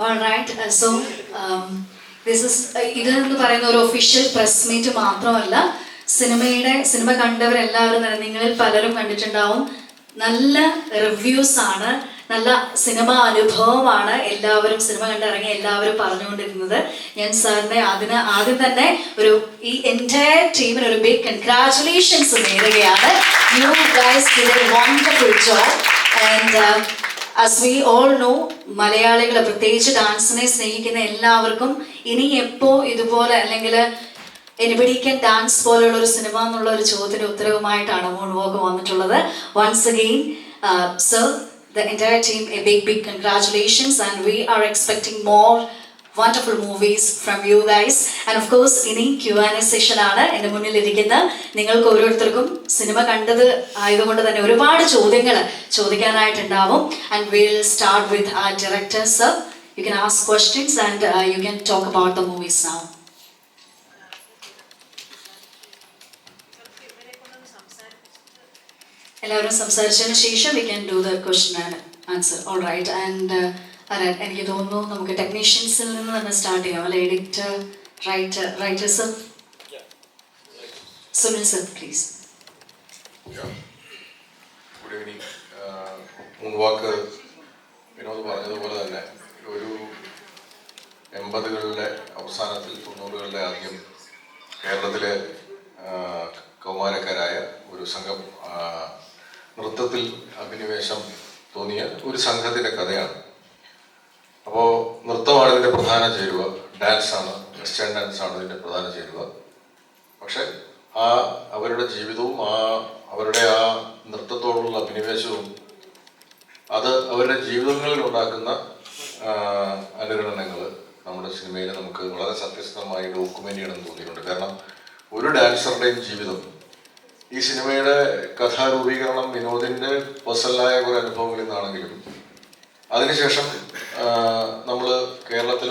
Alright, so this is ഇതെന്ന് പറയുന്ന ഒരു ഒഫീഷ്യൽ പ്രസ് മീറ്റ് മാത്രമല്ല, സിനിമ കണ്ടവരെല്ലാവരും തന്നെ നിങ്ങളിൽ പലരും കണ്ടിട്ടുണ്ടാവും. നല്ല റിവ്യൂസ് ആണ്, നല്ല സിനിമ അനുഭവമാണ് എല്ലാവരും സിനിമ കണ്ടിറങ്ങി എല്ലാവരും പറഞ്ഞുകൊണ്ടിരുന്നത്. ഞാൻ സാറിനെ ആദ്യം തന്നെ ഈ എൻറ്റയർ ടീമിന് ഒരു ബിഗ് കൺഗ്രാറ്റുലേഷൻസ് നേരുകയാണ്. U guys did a wonderful job. And as we all know, മലയാളികൾ പ്രത്യേകിച്ച് ഡാൻസിനെ സ്നേഹിക്കുന്ന എല്ലാവർക്കും ഇനി എപ്പോ ഇതുപോലെ അല്ലെങ്കിൽ എനിബഡി ക്യാൻ ഡാൻസ് പോലുള്ള ഒരു സിനിമ എന്നുള്ള ഒരു ചോദ്യത്തിന് ഉത്തരവുമായിട്ടാണ് മൂൺ വാക്ക് വന്നിട്ടുള്ളത്. Once again sir, the entire team, a big congratulations, and we are expecting more wonderful movies from you guys. And of course ഇനി Q&A സെഷൻ ആണ് എൻ്റെ മുന്നിൽ ഇരിക്കുന്ന നിങ്ങൾക്ക് ഓരോരുത്തർക്കും സിനിമ കണ്ടത് ആയതുകൊണ്ട് തന്നെ ഒരുപാട് ചോദ്യങ്ങൾ ചോദിക്കാനായിട്ടുണ്ടാവും. And we'll start with our director, sir. You can ask questions and you can talk about the movies now. എല്ലാവരും സംസാരിച്ചതിന് ശേഷം we can do the question and answer. All right. And എനിക്ക് തോന്നുന്നു നമുക്ക് ടെക്നീഷ്യൻസിൽ നിന്ന് തന്നെ സ്റ്റാർട്ട് ചെയ്യാം അല്ലെ? Editor, writer sir, Sunil sir please. Good evening. Moonwalk Vinod പറഞ്ഞതുപോലെ തന്നെ ഒരു 80കളുടെ അവസാനത്തിൽ 90കളുടെ ആദ്യം കേരളത്തിലെ കൗമാരക്കാരായ ഒരു സംഘം നൃത്തത്തിൽ അഭിനിവേശം തോന്നിയ ഒരു സംഘത്തിൻ്റെ കഥയാണ്. അപ്പോൾ നൃത്തമാണ് ഇതിൻ്റെ പ്രധാന ചേരുവ, ഡാൻസാണ്, വെസ്റ്റേൺ ഡാൻസാണ് ഇതിൻ്റെ പ്രധാന ചേരുവ. പക്ഷെ അവരുടെ ജീവിതവും അവരുടെ നൃത്തത്തോടുള്ള അഭിനിവേശവും അത് അവരുടെ ജീവിതങ്ങളിൽ ഉണ്ടാക്കുന്ന അനുരണനങ്ങൾ നമ്മുടെ സിനിമയിൽ നമുക്ക് വളരെ സത്യസന്ധമായി ഡോക്യുമെൻ്റ് ചെയ്യണമെന്ന് തോന്നിയിട്ടുണ്ട്. കാരണം ഒരു ഡാൻസറുടെയും ജീവിതം, ഈ സിനിമയുടെ കഥാരൂപീകരണം വിനോദിൻ്റെ പേഴ്സണലായ കുറേ അനുഭവങ്ങളിൽ നിന്നാണെങ്കിലും അതിനുശേഷം നമ്മൾ കേരളത്തിൽ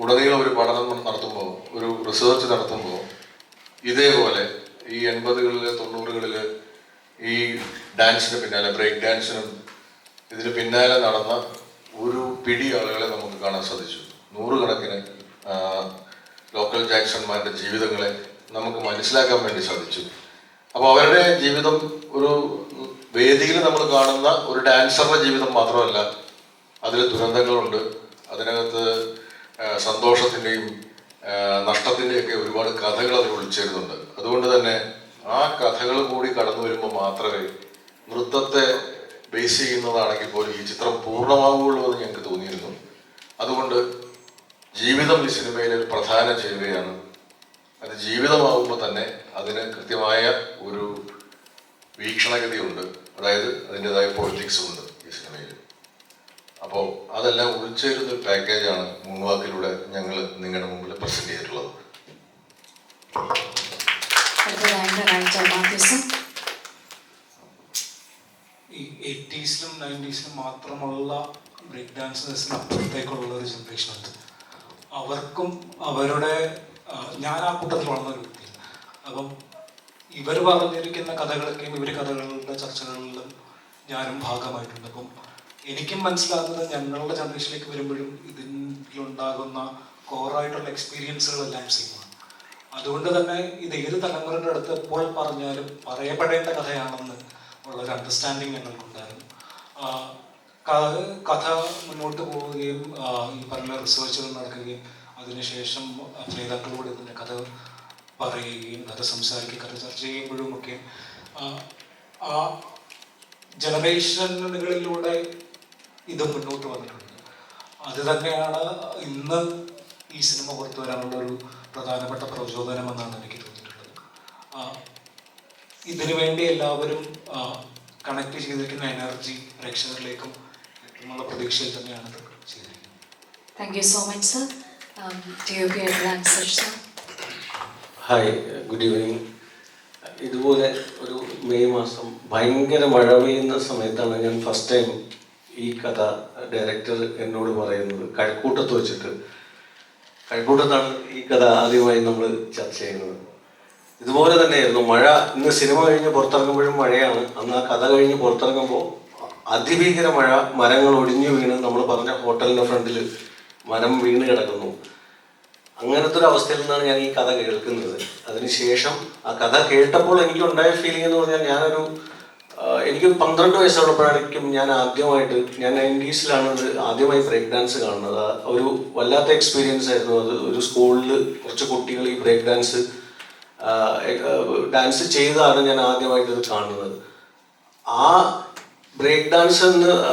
ഉടനീളം ഒരു പഠനം നടത്തുമ്പോൾ, ഒരു റിസർച്ച് നടത്തുമ്പോൾ ഇതേപോലെ ഈ 80കളിൽ 90കളിൽ ഈ ഡാൻസിന് പിന്നാലെ, ബ്രേക്ക് ഡാൻസിനും ഇതിന് പിന്നാലെ നടന്ന ഒരു പിടി ആളുകളെ നമുക്ക് കാണാൻ സാധിച്ചു. നൂറുകണക്കിന് ലോക്കൽ ജാക്സന്മാരുടെ ജീവിതങ്ങളെ നമുക്ക് മനസ്സിലാക്കാൻ വേണ്ടി സാധിച്ചു. അപ്പോൾ അവരുടെ ജീവിതം ഒരു വേദിയിൽ നമ്മൾ കാണുന്ന ഒരു ഡാൻസറുടെ ജീവിതം മാത്രമല്ല, അതിൽ ദുരന്തങ്ങളുണ്ട്, അതിനകത്ത് സന്തോഷത്തിൻ്റെയും നഷ്ടത്തിൻ്റെയൊക്കെ ഒരുപാട് കഥകൾ അതിൽ ഒളിച്ചേരുന്നുണ്ട്. അതുകൊണ്ട് തന്നെ ആ കഥകൾ കൂടി കടന്നു വരുമ്പോൾ മാത്രമേ നൃത്തത്തെ ബേസ് ചെയ്യുന്നതാണെങ്കിൽ പോലും ഈ ചിത്രം പൂർണ്ണമാവുകയുള്ളൂ എന്ന് ഞങ്ങൾക്ക് തോന്നിയിരുന്നു. അതുകൊണ്ട് ജീവിതം ഈ സിനിമയിലെ ഒരു പ്രധാന ചേരുവയാണ്. അത് ജീവിതമാകുമ്പോൾ തന്നെ അതിന് കൃത്യമായ ഒരു വീക്ഷണഗതിയുണ്ട്, അതായത് അതിൻ്റെതായ പൊളിറ്റിക്സും ഉണ്ട് ഈ സിനിമയിൽ. അപ്പോൾ അതെല്ലാം ഉൾച്ചേരുന്ന ഒരു പാക്കേജാണ് മൂൺവാക്കിലൂടെ ഞങ്ങൾ നിങ്ങളുടെ മുമ്പിൽ പ്രസന്റ് ചെയ്തിട്ടുള്ളത്. ഈ 80s-ലും 90s-ലും മാത്രമുള്ള ബ്രേക്ക് ഡാൻസേഴ്സിന് അപ്പുറത്തേക്കുള്ള ഒരു ജനറേഷൻ ഉണ്ട്. അവർക്കും അവരുടെ, ഞാൻ ആ കൂട്ടത്തിൽ വളർന്ന ഒരു വ്യക്തിയാണ്. അപ്പം ഇവർ പറഞ്ഞിരിക്കുന്ന കഥകളൊക്കെയും കഥകളുടെ ചർച്ചകളിലും ഞാനും ഭാഗമായിട്ടുണ്ട്. അപ്പം എനിക്കും മനസ്സിലാകുന്നത് ഞങ്ങളുടെ ജനറേഷനിലേക്ക് വരുമ്പോഴും ഇതിലുണ്ടാകുന്ന കോറായിട്ടുള്ള എക്സ്പീരിയൻസുകളെല്ലാം സെയിമാണ്. അതുകൊണ്ട് തന്നെ ഇത് ഏത് തലമുറയുടെ അടുത്ത് എപ്പോൾ പറഞ്ഞാലും പറയപ്പെടേണ്ട കഥയാണെന്ന് ഉള്ളൊരു അണ്ടർസ്റ്റാൻഡിങ് ഞങ്ങൾക്കുണ്ടായിരുന്നു. കഥ മുന്നോട്ട് പോവുകയും ഈ പറഞ്ഞ റിസർച്ചുകൾ നടക്കുകയും അതിനുശേഷം നേതാക്കളോട് ഇതിൻ്റെ കഥ പറയുകയും കഥ സംസാരിക്കുകയും കഥ ചർച്ച ചെയ്യുമ്പോഴും ഒക്കെ ആ ജനറേഷനുകളിലൂടെ ഇത് മുന്നോട്ട് വന്നിട്ടുണ്ട്. അത് തന്നെയാണ് ഇന്ന് ഈ സിനിമ പുറത്തു വരാനുള്ള ഒരു പ്രധാനപ്പെട്ട പ്രചോദനമെന്നാണ് എനിക്ക് തോന്നിയിട്ടുള്ളത്. ഇതിനു വേണ്ടി എല്ലാവരും കണക്ട് ചെയ്തിരിക്കുന്ന എനർജി പ്രേക്ഷകരിലേക്കും എത്തുന്നുള്ള പ്രതീക്ഷയിൽ തന്നെയാണ് ഇത് ചെയ്തിരിക്കുന്നത്. Thank you so much sir. Hi, good evening. ഇതുപോലെ ഒരു മെയ് മാസം ഭയങ്കര മഴ പെയ്യുന്ന സമയത്താണ് ഞാൻ ഫസ്റ്റ് ടൈം ഈ കഥ ഡയറക്ടർ എന്നോട് പറയുന്നത്. കഴക്കൂട്ടത്ത് വെച്ചിട്ട്, കഴക്കൂട്ടത്താണ് ഈ കഥ ആദ്യമായി നമ്മൾ ചർച്ച ചെയ്യുന്നത്. ഇതുപോലെ തന്നെയായിരുന്നു മഴ. ഇന്ന് സിനിമ കഴിഞ്ഞ് പുറത്തിറങ്ങുമ്പോഴും മഴയാണ്, അന്ന് ആ കഥ കഴിഞ്ഞ് പുറത്തിറങ്ങുമ്പോൾ അതിഭീകര മഴ, മരങ്ങൾ ഒടിഞ്ഞു വീണ് നമ്മൾ പറഞ്ഞ ഹോട്ടലിൻ്റെ ഫ്രണ്ടിൽ മരം വീണ് കിടക്കുന്നു. അങ്ങനത്തെ ഒരു അവസ്ഥയിൽ നിന്നാണ് ഞാൻ ഈ കഥ കേൾക്കുന്നത്. അതിനുശേഷം ആ കഥ കേട്ടപ്പോൾ എനിക്കുണ്ടായ ഫീലിംഗ് എന്ന് പറഞ്ഞാൽ എനിക്ക് 12 വയസ്സുള്ളപ്പോഴായിരിക്കും ഞാൻ 90s ആദ്യമായി ബ്രേക്ക് ഡാൻസ് കാണുന്നത്. ഒരു വല്ലാത്ത എക്സ്പീരിയൻസ് ആയിരുന്നു അത്. ഒരു സ്കൂളിൽ കുറച്ച് കുട്ടികൾ ഈ ബ്രേക്ക് ഡാൻസ് ചെയ്താണ് ഞാൻ ആദ്യമായിട്ടത് കാണുന്നത്. ആ ബ്രേക്ക് ഡാൻസ്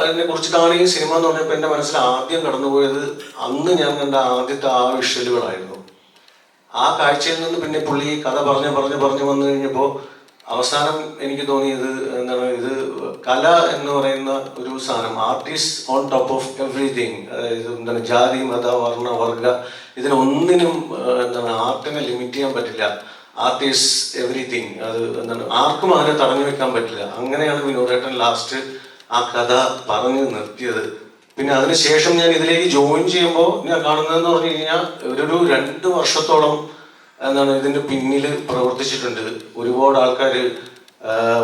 അതിനെ കുറിച്ചിട്ടാണ് ഈ സിനിമ എന്ന് പറഞ്ഞപ്പോൾ എൻ്റെ മനസ്സിൽ ആദ്യം കടന്നുപോയത് അന്ന് ഞാൻ കണ്ട ആദ്യത്തെ ആ വിഷ്വലുകളായിരുന്നു. ആ കാഴ്ചയിൽ നിന്ന് പിന്നെ പുള്ളി കഥ പറഞ്ഞു വന്നു കഴിഞ്ഞപ്പോൾ അവസാനം എനിക്ക് തോന്നിയത് ഇത് കല എന്ന് പറയുന്ന ഒരു സാധനം, artist on top of everything. അതായത് ജാതി, മത, വർണ്ണ, വർഗ ഇതിനൊന്നിനും ആർട്ടിനെ ലിമിറ്റ് ചെയ്യാൻ പറ്റില്ല. Artist everything. അത് ആർക്കും അതിനെ തടഞ്ഞു വെക്കാൻ പറ്റില്ല. അങ്ങനെയാണ് വിനോദേട്ടൻ ലാസ്റ്റ് ആ കഥ പറഞ്ഞു നിർത്തിയത്. പിന്നെ അതിനുശേഷം ഞാൻ ഇതിലേക്ക് ജോയിൻ ചെയ്യുമ്പോൾ ഞാൻ കാണുന്നതെന്ന് പറഞ്ഞു കഴിഞ്ഞാൽ ഒരു 2 വർഷത്തോളം ഇതിൻ്റെ പിന്നിൽ പ്രവർത്തിച്ചിട്ടുണ്ട്. ഒരുപാട് ആൾക്കാർ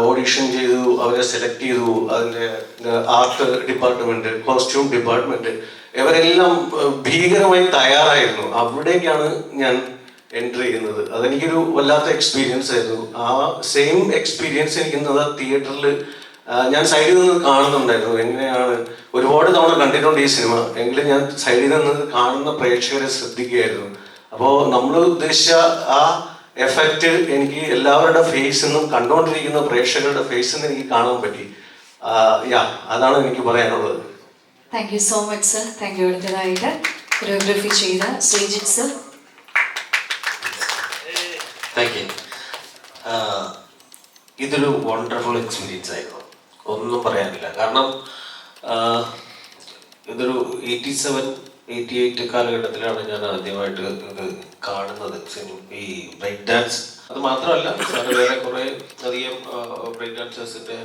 ഓഡിഷൻ ചെയ്തു, അവരെ സെലക്ട് ചെയ്തു. അതിൻ്റെ ആർട്ട് ഡിപ്പാർട്ട്മെൻറ്റ്, കോസ്റ്റ്യൂം ഡിപ്പാർട്ട്മെൻറ്റ്, ഇവരെല്ലാം ഭീകരമായി തയ്യാറായിരുന്നു. അവിടേക്കാണ് ഞാൻ എൻട്രി ചെയ്യുന്നത്. അതെനിക്കൊരു വല്ലാത്ത എക്സ്പീരിയൻസ് ആയിരുന്നു. ആ സെയിം എക്സ്പീരിയൻസ് എനിക്ക് തിയേറ്ററിൽ ഞാൻ സൈഡിൽ നിന്ന് കാണുന്നുണ്ടായിരുന്നു. എങ്ങനെയാണ് ഒരുപാട് തവണ കണ്ടിട്ടുണ്ട് ഈ സിനിമ, എങ്കിലും ഞാൻ സൈഡിൽ നിന്ന് കാണുന്ന പ്രേക്ഷകരെ ശ്രദ്ധിക്കുകയായിരുന്നു. അപ്പോൾ നമ്മൾ ഉദ്ദേശിച്ച ആ എഫക്റ്റ് എനിക്ക് എല്ലാവരുടെ ഫേസിൽ നിന്നും, കണ്ടുകൊണ്ടിരിക്കുന്ന പ്രേക്ഷകരുടെ ഫേസിൽ നിന്ന് എനിക്ക് കാണാൻ പറ്റി. അതാണ് എനിക്ക് പറയാനുള്ളത്. Thank you so much sir. Thank you. അടുത്തതായിട്ട് കൊറിയോഗ്രാഫി ചെയ്ത ശ്രീജിത്ത് സർ. Thank you. ഇതൊരു വണ്ടർഫുൾ എക്സ്പീരിയൻസ് ആയിരുന്നു, ഒന്നും പറയാനില്ല. കാരണം ഇതൊരു 87-88 കാലഘട്ടത്തിലാണ് ഞാൻ ആദ്യമായിട്ട് ഇത് കാണുന്നത്, ഈ ബ്രേക്ക് ഡാൻസ്. അത് മാത്രമല്ല, സാറ് വേറെ കുറേ അധികം ബ്രേക്ക് ഡാൻസേഴ്സിൻ്റെ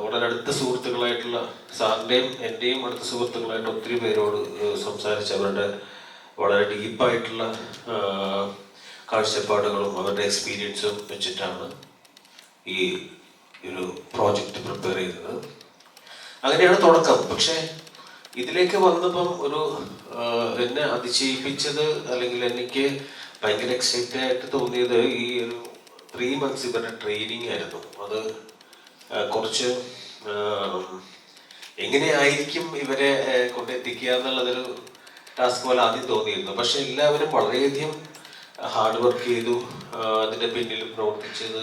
വളരെ അടുത്ത സുഹൃത്തുക്കളായിട്ടുള്ള സാറിൻ്റെയും എൻ്റെയും അടുത്ത സുഹൃത്തുക്കളായിട്ട് ഒത്തിരി പേരോട് സംസാരിച്ച് അവരുടെ വളരെ ഡീപ്പായിട്ടുള്ള കാഴ്ചപ്പാടുകളും അവരുടെ എക്സ്പീരിയൻസും വെച്ചിട്ടാണ് ഈ ഒരു പ്രോജക്റ്റ് പ്രിപ്പയർ ചെയ്തത്. അങ്ങനെയാണ് തുടക്കം. പക്ഷേ ഇതിലേക്ക് വന്നപ്പം എന്നെ അതിശയിപ്പിച്ചത്, അല്ലെങ്കിൽ എനിക്ക് ഭയങ്കര എക്സൈറ്റഡ് ആയിട്ട് തോന്നിയത് ഈ ഒരു 3 months ഇവരുടെ ട്രെയിനിങ് ആയിരുന്നു. അത് കുറച്ച് എങ്ങനെയായിരിക്കും ഇവരെ കൊണ്ടെത്തിക്കുക എന്നുള്ളതൊരു ടാസ്ക് പോലെ ആദ്യം തോന്നിയിരുന്നു. പക്ഷെ എല്ലാവരും വളരെയധികം ഹാർഡ് വർക്ക് ചെയ്തു. അതിൻ്റെ പിന്നിൽ പ്രവർത്തിച്ചത്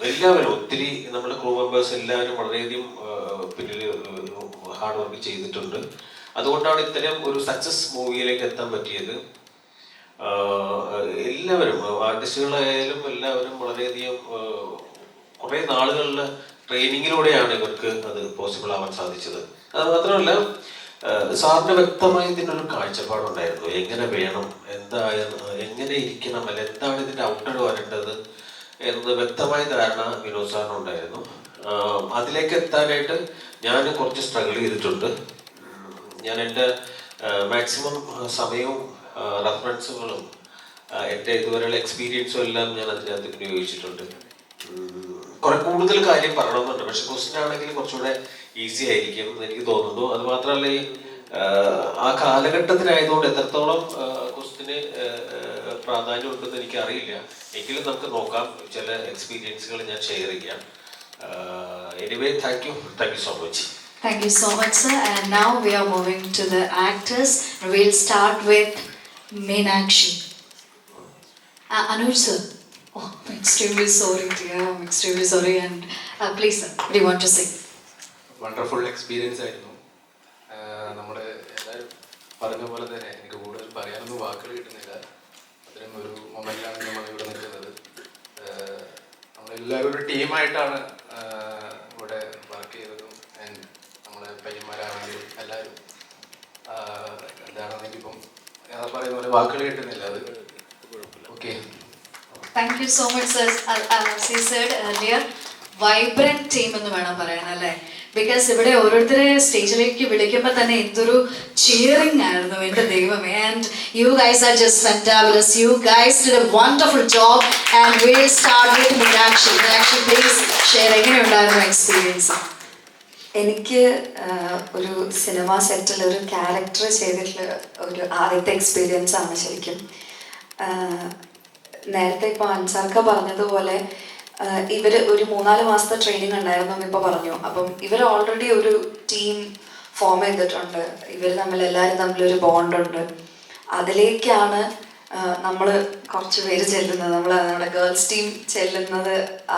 എല്ലാവരും, ഒത്തിരി നമ്മുടെ ക്രൂ മെമ്പേഴ്സ് എല്ലാവരും വളരെയധികം പിന്നിൽ ഹാർഡ് വർക്ക് ചെയ്തിട്ടുണ്ട്. അതുകൊണ്ടാണ് ഇത്തരം ഒരു സക്സസ് മൂവിയിലേക്ക് എത്താൻ പറ്റിയത്. എല്ലാവരും, ആർട്ടിസ്റ്റുകളായാലും എല്ലാവരും വളരെയധികം കുറേ നാളുകളുടെ ട്രെയിനിങ്ങിലൂടെയാണ് ഇവർക്ക് അത് പോസിബിൾ ആവാൻ സാധിച്ചത്. അത് മാത്രമല്ല, സാറിന് വ്യക്തമായി ഇതിനൊരു കാഴ്ചപ്പാടുണ്ടായിരുന്നു. എങ്ങനെ വേണം, എങ്ങനെ ഇരിക്കണം, അല്ല എന്താണ് ഇതിൻ്റെ ഔട്ടർ വരേണ്ടത് എന്ന് വ്യക്തമായ ധാരണ വിനോദ് സാറിനുണ്ടായിരുന്നു. അതിലേക്ക് എത്താനായിട്ട് ഞാൻ കുറച്ച് സ്ട്രഗിൾ ചെയ്തിട്ടുണ്ട്. ഞാൻ എൻ്റെ മാക്സിമം സമയവും റെഫറൻസുകളും എൻ്റെ ഇതുവരെയുള്ള എക്സ്പീരിയൻസും എല്ലാം ഞാൻ അതിനകത്ത് വിനിയോഗിച്ചിട്ടുണ്ട്. കുറെ കൂടുതൽ കാര്യം പറയണമെന്നുണ്ട്, പക്ഷെ ക്വസ്റ്റ്യൻ ആണെങ്കിൽ കുറച്ചുകൂടെ ഈസി ആയിരിക്കും എന്ന് എനിക്ക് തോന്നുന്നു. അത് മാത്രമല്ല, ഈ ആ കാലഘട്ടത്തിനായതുകൊണ്ട് എത്രത്തോളം ക്വസ്റ്റ്യന് പ്രാധാന്യം ഉണ്ടെന്ന് എനിക്കറിയില്ല. എങ്കിലും നമുക്ക് നോക്കാം. ചില എക്സ്പീരിയൻസുകൾ ഞാൻ ഷെയർ ചെയ്യാം. Anyway, thank you so much. Thank you so much, sir. And now we are moving to the actors. We'll start with Meenakshi. Anuj sir. Oh, I'm extremely sorry, dear. I'm extremely sorry. And please, sir, what do you want to say? Wonderful experience ആയിരുന്നു. നമ്മൾ എല്ലാവരും പറഞ്ഞ പോലെ തന്നെ എനിക്ക് കൂടുതൽ പറയാനൊന്നും വാക്കുകൾ കിട്ടുന്നില്ല. അത്തരം ഒരു മൊമെന്റിലാണ് നമ്മൾ ഇവിടെ നിൽക്കുന്നത്. നമ്മളെല്ലാവരും ഒരു ടീമായിട്ടാണ് ഇവിടെ വർക്ക് ചെയ്തതും. നമ്മളെ പയ്യന്മാരാണെങ്കിലും എല്ലാവരും എന്താണെന്ന് എനിക്കിപ്പം പറയുന്ന പോലെ വാക്കുകൾ കിട്ടുന്നില്ല. അത് okay. Thank you so much, sir. As he said earlier, vibrant team എന്ന് വേണം പറയാൻ, അല്ലേ? ബിക്കോസ് ഇവിടെ ഓരോരുത്തരെ സ്റ്റേജിലേക്ക് വിളിക്കുമ്പോൾ തന്നെ എന്തൊരു ചിയറിംഗ് ആയിരുന്നു, എൻ്റെ ദൈവമേ. And you guys are just fantabulous. You guys did a wonderful job. And will start with Meenakshi. Meenakshi, please share, എങ്ങനെയുണ്ടായിരുന്നു എക്സ്പീരിയൻസ്? എനിക്ക് ഒരു സിനിമ സെറ്റിൽ ഒരു ക്യാരക്ടർ ചെയ്തിട്ടുള്ള ഒരു ആദ്യത്തെ എക്സ്പീരിയൻസ് ആണ് ശരിക്കും. നേരത്തെ ഇപ്പോൾ അൻസാർക്ക പറഞ്ഞതുപോലെ ഇവർ ഒരു 3-4 മാസത്തെ ട്രെയിനിങ് ഉണ്ടായിരുന്നു എന്ന് ഇപ്പോൾ പറഞ്ഞു. അപ്പം ഇവർ ഓൾറെഡി ഒരു ടീം ഫോം ചെയ്തിട്ടുണ്ട്, ഇവർ എല്ലാവരും തമ്മിലൊരു ബോണ്ടുണ്ട്. അതിലേക്കാണ് നമ്മൾ കുറച്ച് പേര് ചെല്ലുന്നത്, നമ്മുടെ ഗേൾസ് ടീം ചെല്ലുന്നത്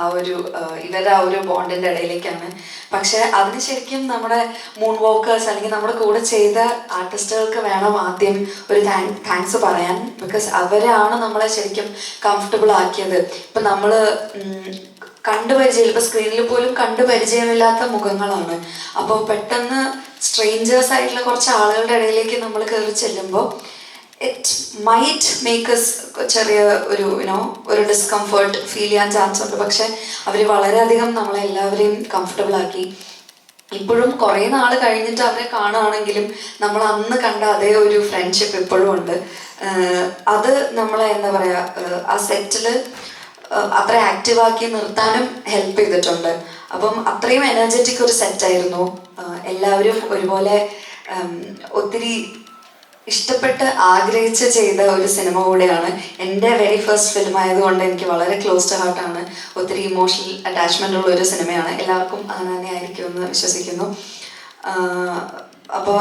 ഇവരുടെ ആ ഒരു ബോണ്ടിൻ്റെ ഇടയിലേക്കാണ്. പക്ഷെ അതിന് ശരിക്കും നമ്മുടെ മൂൺ വോക്കേഴ്സ് അല്ലെങ്കിൽ നമ്മുടെ കൂടെ ചെയ്ത ആർട്ടിസ്റ്റുകൾക്ക് വേണം ആദ്യം ഒരു താങ്ക്സ് പറയാൻ. ബിക്കോസ് അവരാണ് നമ്മളെ ശരിക്കും കംഫർട്ടബിൾ ആക്കിയത്. ഇപ്പം നമ്മൾ ഇപ്പം സ്ക്രീനിൽ പോലും കണ്ടുപരിചയമില്ലാത്ത മുഖങ്ങളാണ്. അപ്പോൾ പെട്ടെന്ന് സ്ട്രേഞ്ചേഴ്സ് ആയിട്ടുള്ള കുറച്ച് ആളുകളുടെ ഇടയിലേക്ക് നമ്മൾ കയറി ചെല്ലുമ്പോൾ ഇറ്റ് മൈറ്റ് മേക്ക് us ചെറിയ ഒരു ഡിസ്കംഫേർട്ട് ഫീൽ ചെയ്യാൻ ചാൻസ് ഉണ്ട്. പക്ഷെ അവർ വളരെയധികം നമ്മളെല്ലാവരെയും കംഫർട്ടബിൾ ആക്കി. ഇപ്പോഴും കുറേ നാൾ കഴിഞ്ഞിട്ട് അവരെ കാണുകയാണെങ്കിലും നമ്മൾ അന്ന് കണ്ട അതേ ഒരു ഫ്രണ്ട്ഷിപ്പ് ഇപ്പോഴും ഉണ്ട്. അത് നമ്മളെ എന്താ പറയുക, ആ സെറ്റിൽ അത്ര ആക്റ്റീവാക്കി നിർത്താനും ഹെൽപ്പ് ചെയ്തിട്ടുണ്ട്. അപ്പം അത്രയും എനർജറ്റിക് ഒരു സെറ്റായിരുന്നു. എല്ലാവരും ഒരുപോലെ ഒത്തിരി ഇഷ്ടപ്പെട്ട് ആഗ്രഹിച്ച് ചെയ്ത ഒരു സിനിമ കൂടെയാണ്. എൻ്റെ വെരി ഫസ്റ്റ് ഫിലിം ആയതുകൊണ്ട് എനിക്ക് വളരെ ക്ലോസ് ടു ഹാർട്ടാണ്. ഒത്തിരി ഇമോഷണൽ അറ്റാച്ച്മെൻ്റ് ഉള്ള ഒരു സിനിമയാണ്. എല്ലാവർക്കും അങ്ങനെ തന്നെ ആയിരിക്കുമെന്ന് വിശ്വസിക്കുന്നു. അപ്പോൾ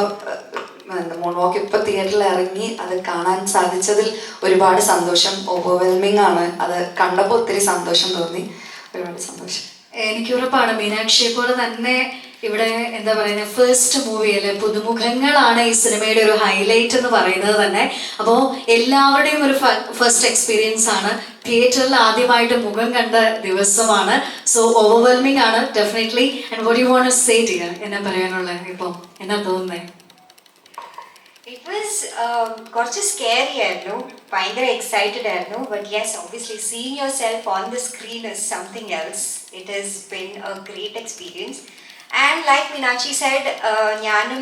മൂൺ വാക്ക് ഇപ്പോൾ തിയേറ്ററിൽ ഇറങ്ങി അത് കാണാൻ സാധിച്ചതിൽ ഒരുപാട് സന്തോഷം. ഓവർവെൽമിംഗ് ആണ്. അത് കണ്ടപ്പോൾ ഒത്തിരി സന്തോഷം തോന്നി. ഒരുപാട് സന്തോഷം. എനിക്ക് ഉറപ്പാണ് മീനാക്ഷിയെ പോലെ തന്നെ ഇവിടെ എന്താ പറയുക, ഫസ്റ്റ് മൂവിയിലെ പുതുമുഖങ്ങളാണ് ഈ സിനിമയുടെ ഒരു ഹൈലൈറ്റ് എന്ന് പറയുന്നത് തന്നെ. അപ്പോൾ എല്ലാവരുടെയും ഒരു ഫസ്റ്റ് എക്സ്പീരിയൻസ് ആണ്. തിയേറ്ററിൽ ആദ്യമായിട്ട് മുഖം കണ്ട ദിവസമാണ്. സോ ഓവർവെൽമിംഗ് ആണ് definitely. And what you want to say dear, എന്നാ പറയാനുള്ളത്, ഇപ്പം എന്നാ തോന്നുന്നത്? It was കുറച്ച് സ്കേറി ആയിരുന്നു, ഭയങ്കര എക്സൈറ്റഡ് ആയിരുന്നു. But yes, obviously seeing yourself on the screen is something else. It has been a great experience. And like Meenakshi said, ഞാനും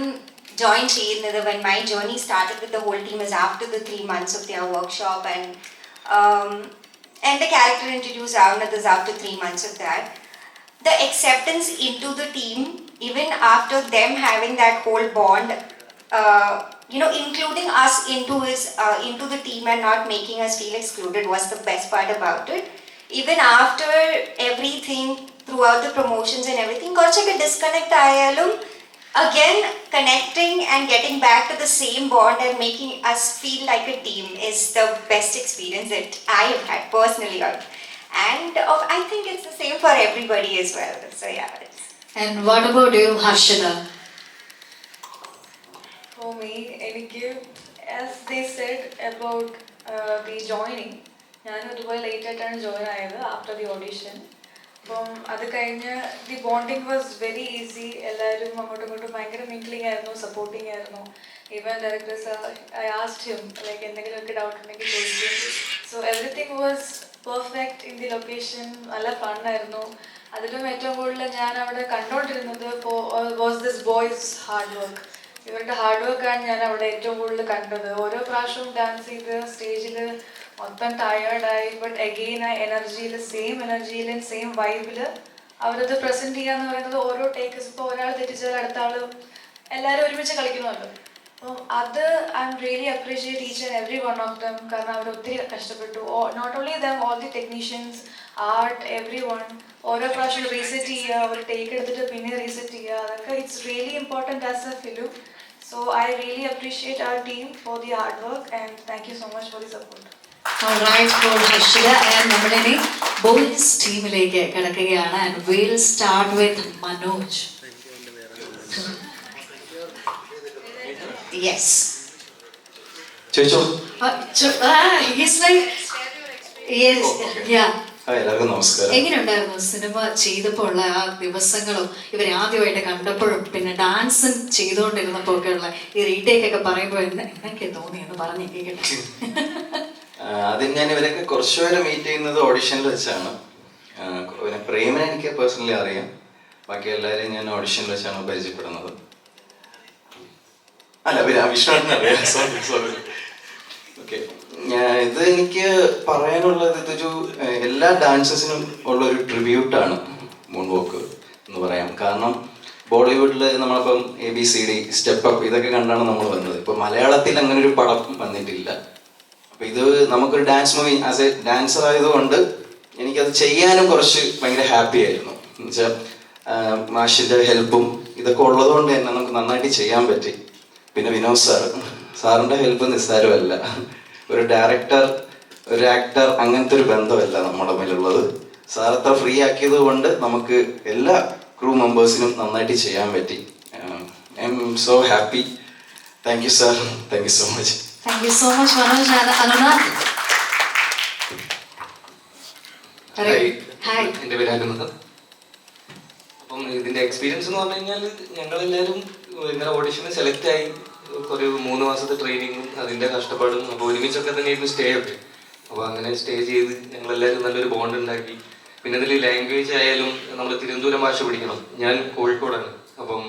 ജോയിൻ ചെയ്യുന്നത് when my journey started with the whole team is after the 3 months of their workshop, and the character introduced Avanad is after 3 months of that. The acceptance into the team, even after them having that whole bond, including us into the team and not making us feel excluded was the best part about it. Even after everything, throughout the promotions and everything, korchake disconnect ayalum, again connecting and getting back to the same bond and making us feel like a team is the best experience that I have had personally. And I think it's the same for everybody as well. So yeah. And what about you, Harshada? For me, as they said about the joining, ഞാൻ ഒരുപാട് late ആയിട്ടാണ് join ആയത് after the audition. അപ്പം അത് കഴിഞ്ഞ് the bonding was very easy. എല്ലാവരും അങ്ങോട്ടും ഇങ്ങോട്ടും ഭയങ്കര മിംഗ്ലിംഗ് ആയിരുന്നു, സപ്പോർട്ടിങ് ആയിരുന്നു. Even directors I asked him like എന്തെങ്കിലുമൊക്കെ ഡൗട്ട് ഉണ്ടെങ്കിൽ ചോദിക്കും. So everything was perfect in the location. നല്ല ഫണ്ണായിരുന്നു. അതിലും ഏറ്റവും കൂടുതൽ ഞാൻ അവിടെ കണ്ടുകൊണ്ടിരുന്നത് was this boys hard work. ഇവരുടെ ഹാർഡ് വർക്കാണ് ഞാൻ അവിടെ ഏറ്റവും കൂടുതൽ കണ്ടത്. ഓരോ പ്രാവശ്യവും ഡാൻസ് ചെയ്ത് സ്റ്റേജിൽ മൊത്തം ടയേർഡായി, ബട്ട് അഗെയിൻ ആ എനർജിയിൽ, സെയിം സെയിം വൈബിൽ അവരത് പ്രസൻറ്റ് ചെയ്യുക എന്ന് പറയുന്നത് ഓരോ ടേക്ക്സ്. ഇപ്പോൾ ഒരാൾ തെറ്റിച്ചാൽ അടുത്ത ആൾ എല്ലാവരും ഒരുമിച്ച് കളിക്കണമല്ലോ. അപ്പം അത് I am really appreciate each and every one of them. കാരണം അവർ ഒത്തിരി കഷ്ടപ്പെട്ടു. Not only them, all the technicians, art, every one. ഓരോ പ്രാവശ്യം റീസെറ്റ് ചെയ്യുക, ഒരു ടേക്ക് എടുത്തിട്ട് പിന്നെ റീസെറ്റ് ചെയ്യുക, അതൊക്കെ it's really important as A film. So I really appreciate our team for the hard work and thank you so much for the support. All right, for Harshada. And നമ്മളിനി boys ടീമിലേക്ക് കിടക്കുകയാണ്. And we'll start with Manoj. Yes. ചേച്ചോ. He's like, yes, yeah. എല്ലാവർക്കും നമസ്കാരം. എങ്ങനെയുണ്ടായിരുന്നു cinema ചെയ്തപ്പോൾ ഉള്ള ആ ദിവസങ്ങളും ഇവരെ ആദ്യമായിട്ട് കണ്ടപ്പോഴും പിന്നെ ഡാൻസും ചെയ്തുകൊണ്ടിരുന്നപ്പോൾ ഒക്കെ ഉള്ള ഈ റീടേക്ക് ഒക്കെ പറയുമ്പോൾ എന്നൊക്കെ തോന്നിയെന്ന് പറഞ്ഞു കേൾക്കട്ടെ. ആദ്യം ഞാൻ ഇവരൊക്കെ കുറച്ചുപേരെ മീറ്റ് ചെയ്യുന്നത് ഓഡിഷനിൽ വെച്ചാണ്. പിന്നെ പ്രേമനെ എനിക്ക് പേഴ്സണലി അറിയാം. ബാക്കി എല്ലാവരെയും ഞാൻ ഓഡിഷനിൽ വെച്ചാണ് പരിചയപ്പെടുന്നത്. അല്ല പിന്നെ വിഷ്ണുവിനെ അറിയാം. സോറി. ഓക്കെ, ഇത് എനിക്ക് പറയാനുള്ളത് ഇതൊരു എല്ലാ ഡാൻസേഴ്സിനും ഉള്ളൊരു ട്രിബ്യൂട്ടാണ് മൂൺ വാക്ക് എന്ന് പറയാം. കാരണം ബോളിവുഡിൽ നമ്മളിപ്പം ABCD, സ്റ്റെപ്പ് അപ്പ് ഇതൊക്കെ കണ്ടാണ് നമ്മൾ വന്നത്. ഇപ്പം മലയാളത്തിൽ അങ്ങനെ ഒരു പടം വന്നിട്ടില്ല. അപ്പം ഇത് നമുക്കൊരു dance movie as A dancer ആയതുകൊണ്ട് എനിക്കത് ചെയ്യാനും കുറച്ച് ഭയങ്കര ഹാപ്പി ആയിരുന്നു. എന്നുവെച്ചാൽ മാഷിൻ്റെ ഹെൽപ്പും ഇതൊക്കെ ഉള്ളതുകൊണ്ട് തന്നെ നമുക്ക് നന്നായിട്ട് ചെയ്യാൻ പറ്റി. പിന്നെ വിനോദ് സാറിൻ്റെ ഹെൽപ്പ് നിസ്സാരമല്ല. ഒരു ഡയറക്ടർ, ഒരു ആക്ടർ അങ്ങനത്തെ ഒരു ബന്ധമല്ല നമ്മുടെ മേലുള്ളത്. സാർ അത്ര ഫ്രീ ആക്കിയത് കൊണ്ട് നമുക്ക് എല്ലാ ക്രൂ മെമ്പേഴ്സിനും നന്നായിട്ട് ചെയ്യാൻ പറ്റി. I M so happy. Thank you sir, thank you so much. Thank you so much Manoj. Anunath. Hi. എൻ്റെ പേര് അനുനാഥ്. അപ്പം ഇതിൻ്റെ എക്സ്പീരിയൻസ് എന്ന് പറഞ്ഞു കഴിഞ്ഞാൽ ഞങ്ങളെല്ലാവരും ഇങ്ങനെ ഓഡിഷന് സെലക്ട് ആയി ഒരു 3 മാസത്തെ ട്രെയിനിങ്ങും അതിൻ്റെ കഷ്ടപ്പാടും അപ്പോൾ ഒരുമിച്ചൊക്കെ തന്നെയായിരുന്നു സ്റ്റേ ഒക്കെ. അപ്പോൾ അങ്ങനെ സ്റ്റേ ചെയ്ത് ഞങ്ങളെല്ലാവരും നല്ലൊരു ബോണ്ട് ഉണ്ടാക്കി. പിന്നെ അതിൽ ലാംഗ്വേജ് ആയാലും നമ്മൾ തിരുവനന്തപുരം ഭാഷ പഠിക്കണം. ഞാൻ കോഴിക്കോടാണ്. അപ്പം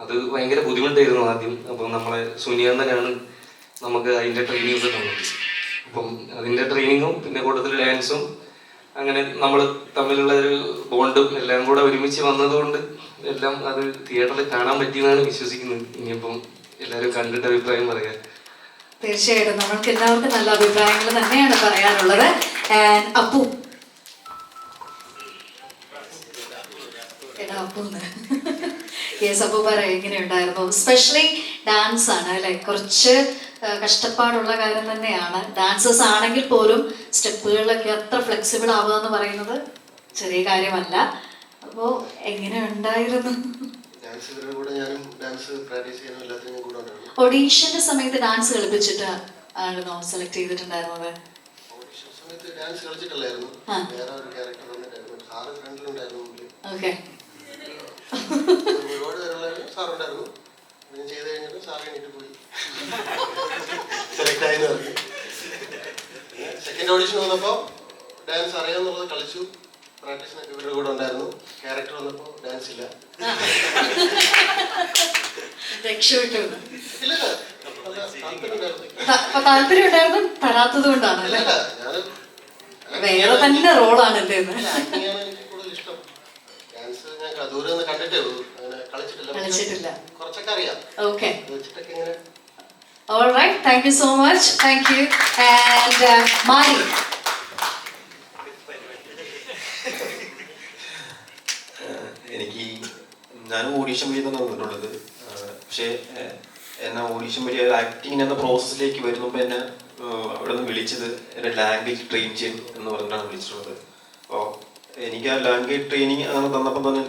അത് ഭയങ്കര ബുദ്ധിമുട്ടായിരുന്നു ആദ്യം. അപ്പം നമ്മളെ സുനിയണ്ണനാണ് നമുക്ക് അതിൻ്റെ ട്രെയിനിങ് തന്നത്. അപ്പം അതിൻ്റെ ട്രെയിനിങ്ങും പിന്നെ കൂട്ടത്തിൽ ഡാൻസും അങ്ങനെ നമ്മൾ തമ്മിലുള്ള ഒരു ബോണ്ടും എല്ലാം കൂടെ ഒരുമിച്ച് വന്നതുകൊണ്ട് എല്ലാം അത് തിയേറ്ററിൽ കാണാൻ പറ്റിയെന്നാണ് വിശ്വസിക്കുന്നത്. ഇനിയിപ്പം എല്ലാവരും കണ്ടിട്ട് അഭിപ്രായം പറയാം. തീർച്ചയായിട്ടും നമ്മൾക്ക് എല്ലാവർക്കും നല്ല അഭിപ്രായങ്ങൾ തന്നെയാണ് പറയാനുള്ളത്. അപ്പു. യെസ്, അപ്പു പറയാം, എങ്ങനെയുണ്ടായിരുന്നു? സ്പെഷ്യലി ഡാൻസ് ആണ് അല്ലെ, കുറച്ച് കഷ്ടപ്പാടുള്ള കാര്യം തന്നെയാണ്. ഡാൻസേഴ്സ് ആണെങ്കിൽ പോലും സ്റ്റെപ്പുകളിലൊക്കെ അത്ര ഫ്ലെക്സിബിൾ ആവുക എന്ന് പറയുന്നത് ചെറിയ കാര്യമല്ല. അപ്പോൾ എങ്ങനെ ഉണ്ടായിരുന്നു? ഓഡീഷന്റെ സമയത്ത് ഡാൻസ് കളിപ്പിച്ചിട്ട് ആണോ സെലക്ട് ചെയ്തിട്ടുണ്ടായിരുന്നത്? ഓക്കെ. സെക്കൻഡ് ഓഡിഷൻ വന്നപ്പോൾ ഡാൻസ് അറിയാമെന്നുള്ളത് കളിച്ചു. പ്രാക്ടീസിനൊക്കെ ഇവരുടെ കൂടെ ഉണ്ടായിരുന്നു. ക്യാരക്ടർ വന്നപ്പോൾ ഡാൻസ് ഇല്ല. രക്ഷപ്പെട്ടു. താല്പര്യം ഉണ്ടായിരുന്നു, തരാത്തത് കൊണ്ടാണ് അല്ലേ? വേറെ തന്നെ റോളാണ് എന്റേന്ന്. കളിച്ചിട്ടില്ല. Okay. All right, thank you so much. Thank you. And Mali. ഞാൻ ഓഡീഷൻ വഴി തന്നെ വന്നിട്ടുള്ളത്. പക്ഷേ എന്നെ ഓഡീഷൻ വഴി ആക്ടിങ് എന്ന പ്രോസസ്സിലേക്ക് വരുമ്പോൾ എന്നെ അവിടെ നിന്ന് വിളിച്ചത് എൻ്റെ ലാംഗ്വേജ് ട്രെയിൻ ചെയ്യും എന്ന് പറഞ്ഞാണ് വിളിച്ചിട്ടുള്ളത്. അപ്പോൾ എനിക്ക് ആ ലാംഗ്വേജ് ട്രെയിനിങ് അങ്ങനെ തന്നപ്പോൾ തന്നെ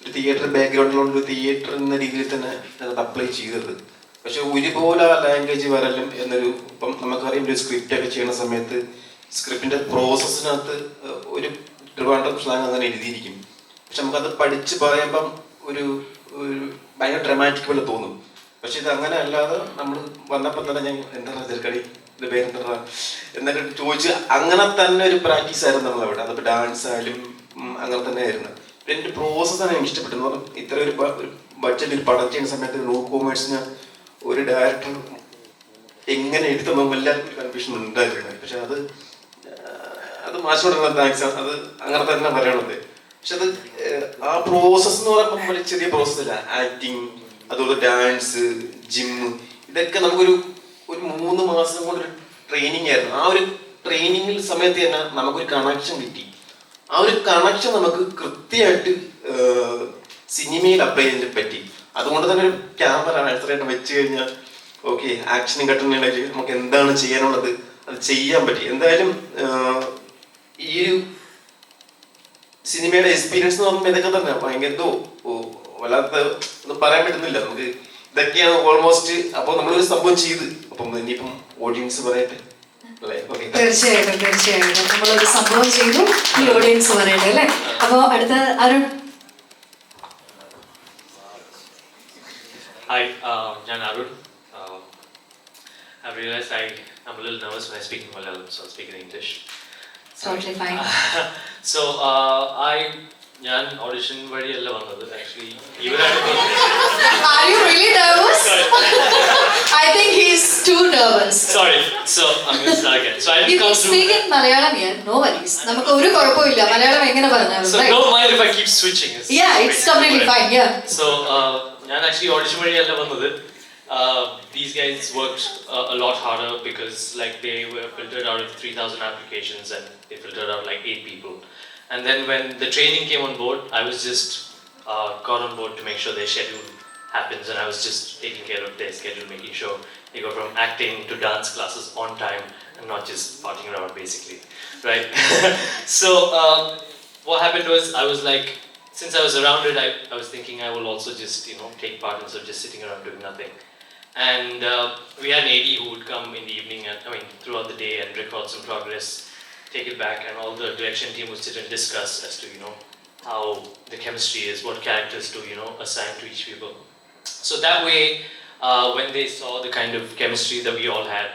ഒരു തിയേറ്റർ ബാക്ക്ഗ്രൗണ്ടിലുള്ള ഒരു തിയേറ്റർ എന്ന രീതിയിൽ തന്നെ അത് അപ്ലൈ ചെയ്തത്. പക്ഷെ ഒരുപോലെ ആ ലാംഗ്വേജ് വരലും എന്നൊരു ഇപ്പം നമുക്കറിയാം ഒരു സ്ക്രിപ്റ്റ് ഒക്കെ ചെയ്യുന്ന സമയത്ത് സ്ക്രിപ്റ്റിൻ്റെ പ്രോസസ്സിനകത്ത് ഒരു ട്രിവാൻഡ്രം സ്ലാങ് അങ്ങനെ എഴുതിയിരിക്കും. പക്ഷെ നമുക്കത് പഠിച്ച് പറയുമ്പം ഒരു ഭയങ്കര ഡ്രമാറ്റിക് പോലെ തോന്നും. പക്ഷെ ഇത് അങ്ങനെ അല്ലാതെ നമ്മൾ വന്നപ്പോൾ തന്നെ ഞാൻ എന്താ ചെറുക്കടി ഇത് പേരെന്താ എന്നൊക്കെ ചോദിച്ച് അങ്ങനെ തന്നെ ഒരു പ്രാക്ടീസ് ആയിരുന്നു നമ്മളവിടെ. അതിപ്പോൾ ഡാൻസ് ആയാലും അങ്ങനെ തന്നെ ആയിരുന്നു. എൻ്റെ പ്രോസസ്സാണ് എനിക്ക് ഇഷ്ടപ്പെട്ടത്. കാരണം ഇത്ര ഒരു ബഡ്ജറ്റിൽ ഒരു പടം ചെയ്യുന്ന സമയത്ത് നോ കോമേഴ്സിന് ഒരു ഡയറക്ടർ എങ്ങനെ എടുത്തെന്നും എല്ലാവർക്കും കൺഫ്യൂഷൻ ഉണ്ടായിരുന്നു. പക്ഷെ അത് മാഷോടുള്ള താങ്ക്സ്. അത് അങ്ങനെ തന്നെ പറയണത്. പക്ഷെ അത് ആ പ്രോസസ്സ് എന്ന് പറയുമ്പോൾ വലിയ ചെറിയ പ്രോസസ്സല്ല. ആക്ടിങ്, അതുപോലെ ഡാൻസ്, ജിമ്മ്, ഇതൊക്കെ നമുക്കൊരു 3 മാസം കൊണ്ടൊരു ട്രെയിനിങ് ആയിരുന്നു. ആ ഒരു ട്രെയിനിങ്ങിൽ സമയത്ത് തന്നെ നമുക്കൊരു കണക്ഷൻ കിട്ടി. ആ ഒരു കണക്ഷൻ നമുക്ക് കൃത്യമായിട്ട് സിനിമയിൽ അപ്ലൈ ചെയ്യാൻ പറ്റി. അതുകൊണ്ട് തന്നെ ഒരു ക്യാമറ ആൻസറായിട്ട് വെച്ച് കഴിഞ്ഞാൽ ഓക്കെ ആക്ഷനും കട്ടുന്നുണ്ടെങ്കിൽ നമുക്ക് എന്താണ് ചെയ്യാനുള്ളത് അത് ചെയ്യാൻ പറ്റി. എന്തായാലും ഈ ഒരു സിനിമയുടെ എക്സ്പീരിയൻസ് എന്ന് പറയുമ്പോൾ ഇതൊക്കെ തന്നെ ഭയങ്കര വല്ലാത്ത ഒന്നും പറയാൻ പറ്റുന്നില്ല നമുക്ക്. ഇതൊക്കെയാണ് ഓൾമോസ്റ്റ്. അപ്പോൾ നമ്മളൊരു സംഭവം ചെയ്ത് അപ്പം ഇനിയിപ്പം ഓഡിയൻസ് പറയട്ടെ അല്ലേ? തീർച്ചയായിട്ടും തീർച്ചയായിട്ടും നമ്മളൊരു സംഭവം ചെയ്തു, ഈ ഓഡിയൻസ് പറയട്ടെ അല്ലേ? അപ്പോൾ അടുത്ത Arun. Hi, I'm Arun. I realized I'm a little nervous when I speak in Malayalam, so I'll speak in English. Totally fine. So I ഞാൻ ഓഡിഷൻ വഴിയല്ല വന്നത് ആക്ച്വലി ഇവരാണ് Are you really nervous? I think he's too nervous. sorry so I'm going to start again so I You didn't can come speak through in Malayalam here, no worries. നമുക്ക് ഒരു കുഴപ്പമില്ല മലയാളം എങ്ങനെ പറഞ്ഞാലും. so right? don't mind if I keep switching Yeah, it's completely fine. Yeah. so ഞാൻ actually audition വഴിയല്ല വന്നത് these guys worked a lot harder because like they were filtered out of 3,000 applications and they filtered out like 8 people. And then when the training came on board, I was just got on board to make sure their schedule happens, and I was just taking care of their schedule, making sure they go from acting to dance classes on time and not just partying around basically, right? So what happened was I was like, since I was around it, I was thinking I will also just take part instead of just sitting around doing nothing. And we had an AD who would come in the evening and throughout the day and record some progress, take it back, and all the direction team would sit and discuss as to how the chemistry is, what characters to assign to each people. So that way, when they saw the kind of chemistry that we all had,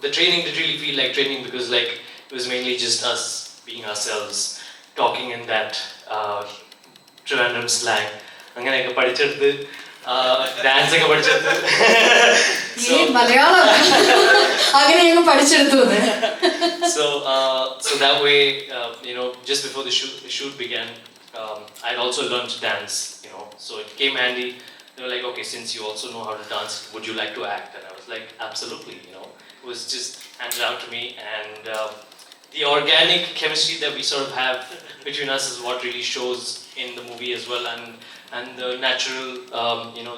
the training did really feel like training because like it was mainly just us being ourselves, talking in that Trivandrum slang. അങ്ങനെയൊക്കെ പഠിച്ചെടുത്ത് dance ഒക്കെ പഠിച്ചെടുത്ത് മലയാളം അങ്ങനെയൊക്കെ പഠിച്ചെടുത്തു. So that way, just before the shoot began, I'd also learned to dance, so it came handy. They were like, okay, since you also know how to dance, would you like to act? And I was like, absolutely, it was just handed out to me, and the organic chemistry that we sort of have between us is what really shows in the movie as well, and the natural,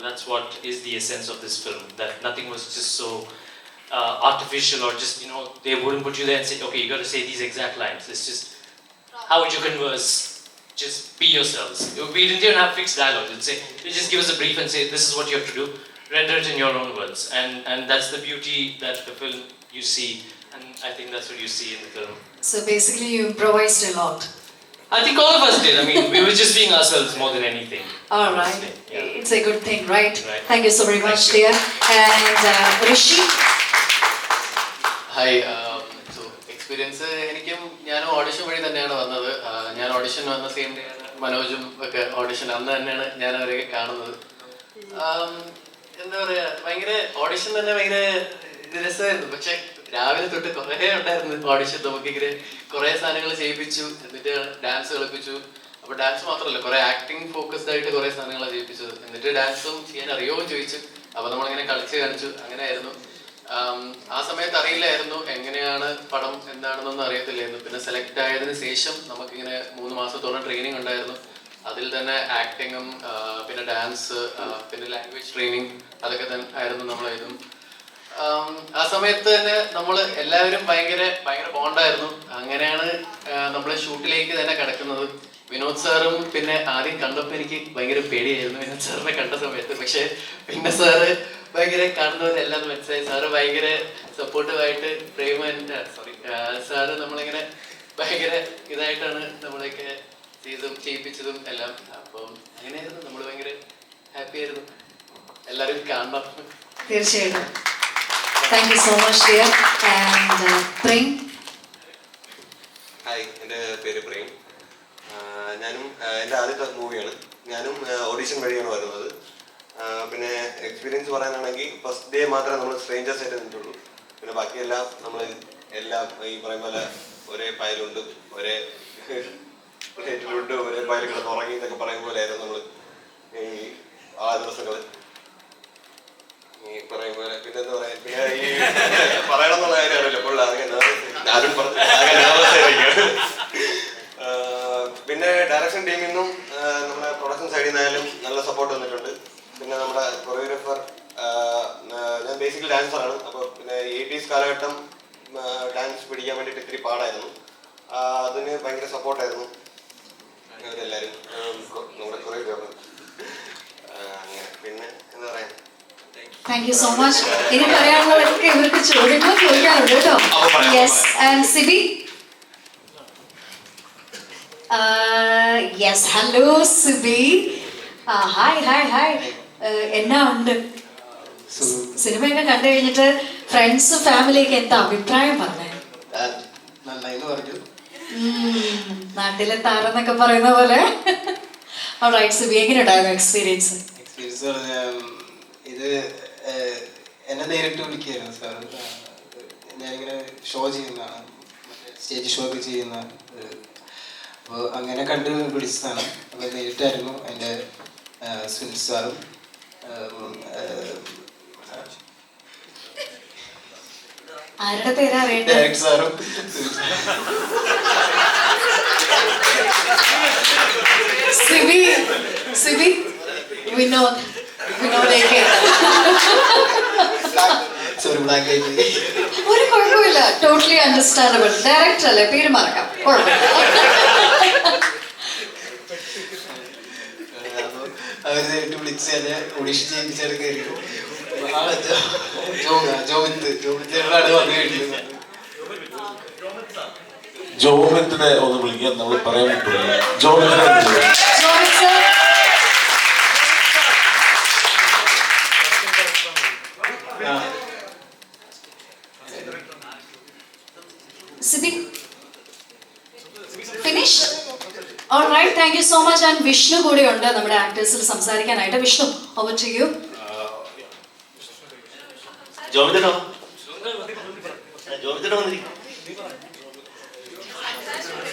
that's what is the essence of this film, that nothing was just so artificial or just, they wouldn't put you there and say, okay, you got to say these exact lines. It's just, how would you converse? Just be yourselves. We didn't even have fixed dialogue. They just give us a brief and say, this is what you have to do. Render it in your own words. And that's the beauty that the film you see. And I think that's what you see in the film. So basically you improvised a lot. I think all of us did. We were just being ourselves more than anything. All right. Yeah. It's a good thing, right? Right. Thank you so very much, Thank you. dear. And Rishi. Hi so experience എനിക്കും ഞാനും audition വഴി തന്നെയാണ് വന്നത്. ഞാൻ audition വന്ന same day ആണ് മനോജും ഒക്കെ audition അന്ന് തന്നെയാണ് ഞാൻ അവരെയൊക്കെ കാണുന്നത്. എന്താ പറയുക, ഭയങ്കര ഓഡിഷൻ തന്നെ ഭയങ്കര രസമായിരുന്നു. പക്ഷെ രാവിലെ തൊട്ട് കുറേ ഉണ്ടായിരുന്നു ഓഡിഷൻ. നമുക്കിങ്ങനെ കുറേ സാധനങ്ങൾ ചെയ്യിപ്പിച്ചു, എന്നിട്ട് ഡാൻസ് കളിപ്പിച്ചു. അപ്പോൾ ഡാൻസ് മാത്രമല്ല, കുറേ ആക്ടിങ് ഫോക്കസ്ഡ് ആയിട്ട് കുറേ സാധനങ്ങളാണ് ചെയ്യിപ്പിച്ചത്. എന്നിട്ട് ഡാൻസും ചെയ്യാൻ അറിയുമോ എന്ന് ചോദിച്ചു. അപ്പോൾ നമ്മളിങ്ങനെ കളിച്ച് കാണിച്ചു, അങ്ങനെ ആയിരുന്നു. ആ സമയത്ത് അറിയില്ലായിരുന്നു എങ്ങനെയാണ് പടം എന്താണെന്നൊന്നും അറിയത്തില്ലായിരുന്നു. പിന്നെ സെലക്ട് ആയതിനു ശേഷം നമുക്കിങ്ങനെ 3 മാസത്തോളം ട്രെയിനിങ് ഉണ്ടായിരുന്നു. അതിൽ തന്നെ ആക്ടിങ്ങും പിന്നെ ഡാൻസ് പിന്നെ ലാംഗ്വേജ് ട്രെയിനിങ് അതൊക്കെ തന്നെ ആയിരുന്നു നമ്മളായിരുന്നു. ആ സമയത്ത് തന്നെ നമ്മൾ എല്ലാവരും ഭയങ്കര ബോണ്ടായിരുന്നു. അങ്ങനെയാണ് നമ്മൾ ഷൂട്ടിലേക്ക് തന്നെ കിടക്കുന്നത്. വിനോദ് സാറും പിന്നെ ആദ്യം കണ്ടപ്പോൾ എനിക്ക് ഭയങ്കര പേടിയായിരുന്നു വിനോദ് സാറിനെ കണ്ട സമയത്ത്. പക്ഷെ പിന്നെ സാറ് ഭയങ്കര കാണുന്നവരെല്ലാം മനസ്സിലായി. സാറ് ഭയങ്കര സപ്പോർട്ടീവായിട്ട് സാറ് നമ്മളിങ്ങനെ ഭയങ്കര ഇതായിട്ടാണ് നമ്മളെയൊക്കെ ചെയ്യിപ്പിച്ചതും എല്ലാം. അപ്പം അങ്ങനെയായിരുന്നു, നമ്മൾ ഭയങ്കര ഹാപ്പി ആയിരുന്നു. എല്ലാവരും കാണണം. തീർച്ചയായിട്ടും. Thank you so much dear. And Prem. Hi, എൻ്റെ പേര് പ്രേം. ഞാനും എൻ്റെ ആദ്യത്തെ മൂവിയാണ്. ഞാനും ഓഡീഷൻ വഴിയാണ് വരുന്നത്. പിന്നെ എക്സ്പീരിയൻസ് പറയാനാണെങ്കിൽ ഫസ്റ്റ് ഡേ മാത്രമേ നമ്മൾ സ്ട്രേഞ്ചേഴ്സ് ആയിട്ട് നിന്നിട്ടുള്ളൂ. പിന്നെ ബാക്കിയെല്ലാം നമ്മൾ എല്ലാം ഈ പറയും പോലെ ഒരേ പയലുണ്ട്, ഒരേ പ്ലേറ്റിലുണ്ട്, ഒരേ പയൽ കിടന്ന് ഉറങ്ങി എന്നൊക്കെ പറയും പോലെ ആയിരുന്നു നമ്മൾ ഈ ആ ദിവസങ്ങൾ. ഈ പറയും പോലെ പിന്നെ എന്താ പറയാ, പിന്നെ ഈ പറയണമെന്നുള്ള കാര്യം അറിയില്ല. അപ്പോൾ ആരും പറഞ്ഞു. പിന്നെ ഡയറക്ഷൻ ടീമിൽ നിന്നും നമ്മുടെ പ്രൊഡക്ഷൻ സൈഡിൽ നിന്നായാലും നല്ല സപ്പോർട്ട് വന്നിട്ടുണ്ട്. പിന്നെ നമ്മുടെ കൊറിയോഗ്രാഫർ, ഞാൻ ബേസിക്കലി ഡാൻസറാണ്. അപ്പോൾ പിന്നെ 80s കാലഘട്ടം ഡാൻസ് പിടിക്കാൻ വേണ്ടിയിട്ട് ഇത്തിരി പാടായിരുന്നു. അതിന് ഭയങ്കര സപ്പോർട്ടായിരുന്നു ഇവരെല്ലാവരും, നമ്മുടെ കൊറിയോഗ്രാഫർ. അങ്ങനെ പിന്നെ എന്താ പറയാ. Thank you so much. ഇനി പറയാനുള്ളതൊക്കെ ഇവർക്ക് ചോദ്യങ്ങൾ ചോദിക്കാനുണ്ട് കേട്ടോ. Yes. And Sibi. Yes, hello Sibi. Hi hi hi. എന്നാ ഉണ്ട്? സിനിമയൊക്കെ കണ്ടു കഴിഞ്ഞിട്ട് ഫ്രണ്ട്സും ഫാമിലിയൊക്കെ എന്താ അഭിപ്രായം പറഞ്ഞേ? നന്നായിന്ന് പറഞ്ഞു. നാട്ടിലെ താരെന്നൊക്കെ പറയുന്ന പോലെ. സിബി, എങ്ങനെയുണ്ടായിരുന്നു എക്സ്പീരിയൻസ്? എക്സ്പീരിയൻസ് പറഞ്ഞാൽ ഇത് എന്നെ നേരിട്ട് വിളിക്കുകയായിരുന്നു സാർ. ഞാനിങ്ങനെ ഷോ ചെയ്യുന്നതാണ്, സ്റ്റേജ് ഷോ ഒക്കെ ചെയ്യുന്ന. അപ്പോൾ അങ്ങനെ കണ്ട് വിളിച്ചതാണ്. അപ്പോൾ നേരിട്ടായിരുന്നു എൻ്റെ സുനിൽ സാറും ആരുടെ പേരാ അറിയട്ടെ? ഡയറക്ടർ സാറും സിബി, സിബി, വിനോദ്, വിനോദേക്ക് സോറി ബ്ലാക്ക് ആയിട്ട് ഒരു കുഴപ്പമില്ല, ടോട്ടലി അണ്ടർസ്റ്റാൻഡബിൾ. ഡയറക്ടർ അല്ലേ, പേര് മറക്കാം, കുഴപ്പമില്ല. അവർ നേരിട്ട് വിളിച്ച് എന്നെ ഓഡിഷൻ ചെയ്യിപ്പിച്ചാണ് കയറിയത്. ജോമിത്താണ് വന്നു കഴിഞ്ഞത്. ജോമിത്തിനെ ഒന്ന് വിളിക്കാൻ നമ്മൾ പറയാൻ പറ്റില്ല. ജോമിത്തിനെ Sibi, finish? Alright, thank you so much. And Vishnu കൂടെ ഉണ്ട് നമ്മുടെ ആക്ടേഴ്സിൽ സംസാരിക്കാനായിട്ട്. Vishnu, over to you. ജോമിതേട്ടോ, ജോമിതേട്ടോ വന്നിരിക്കും.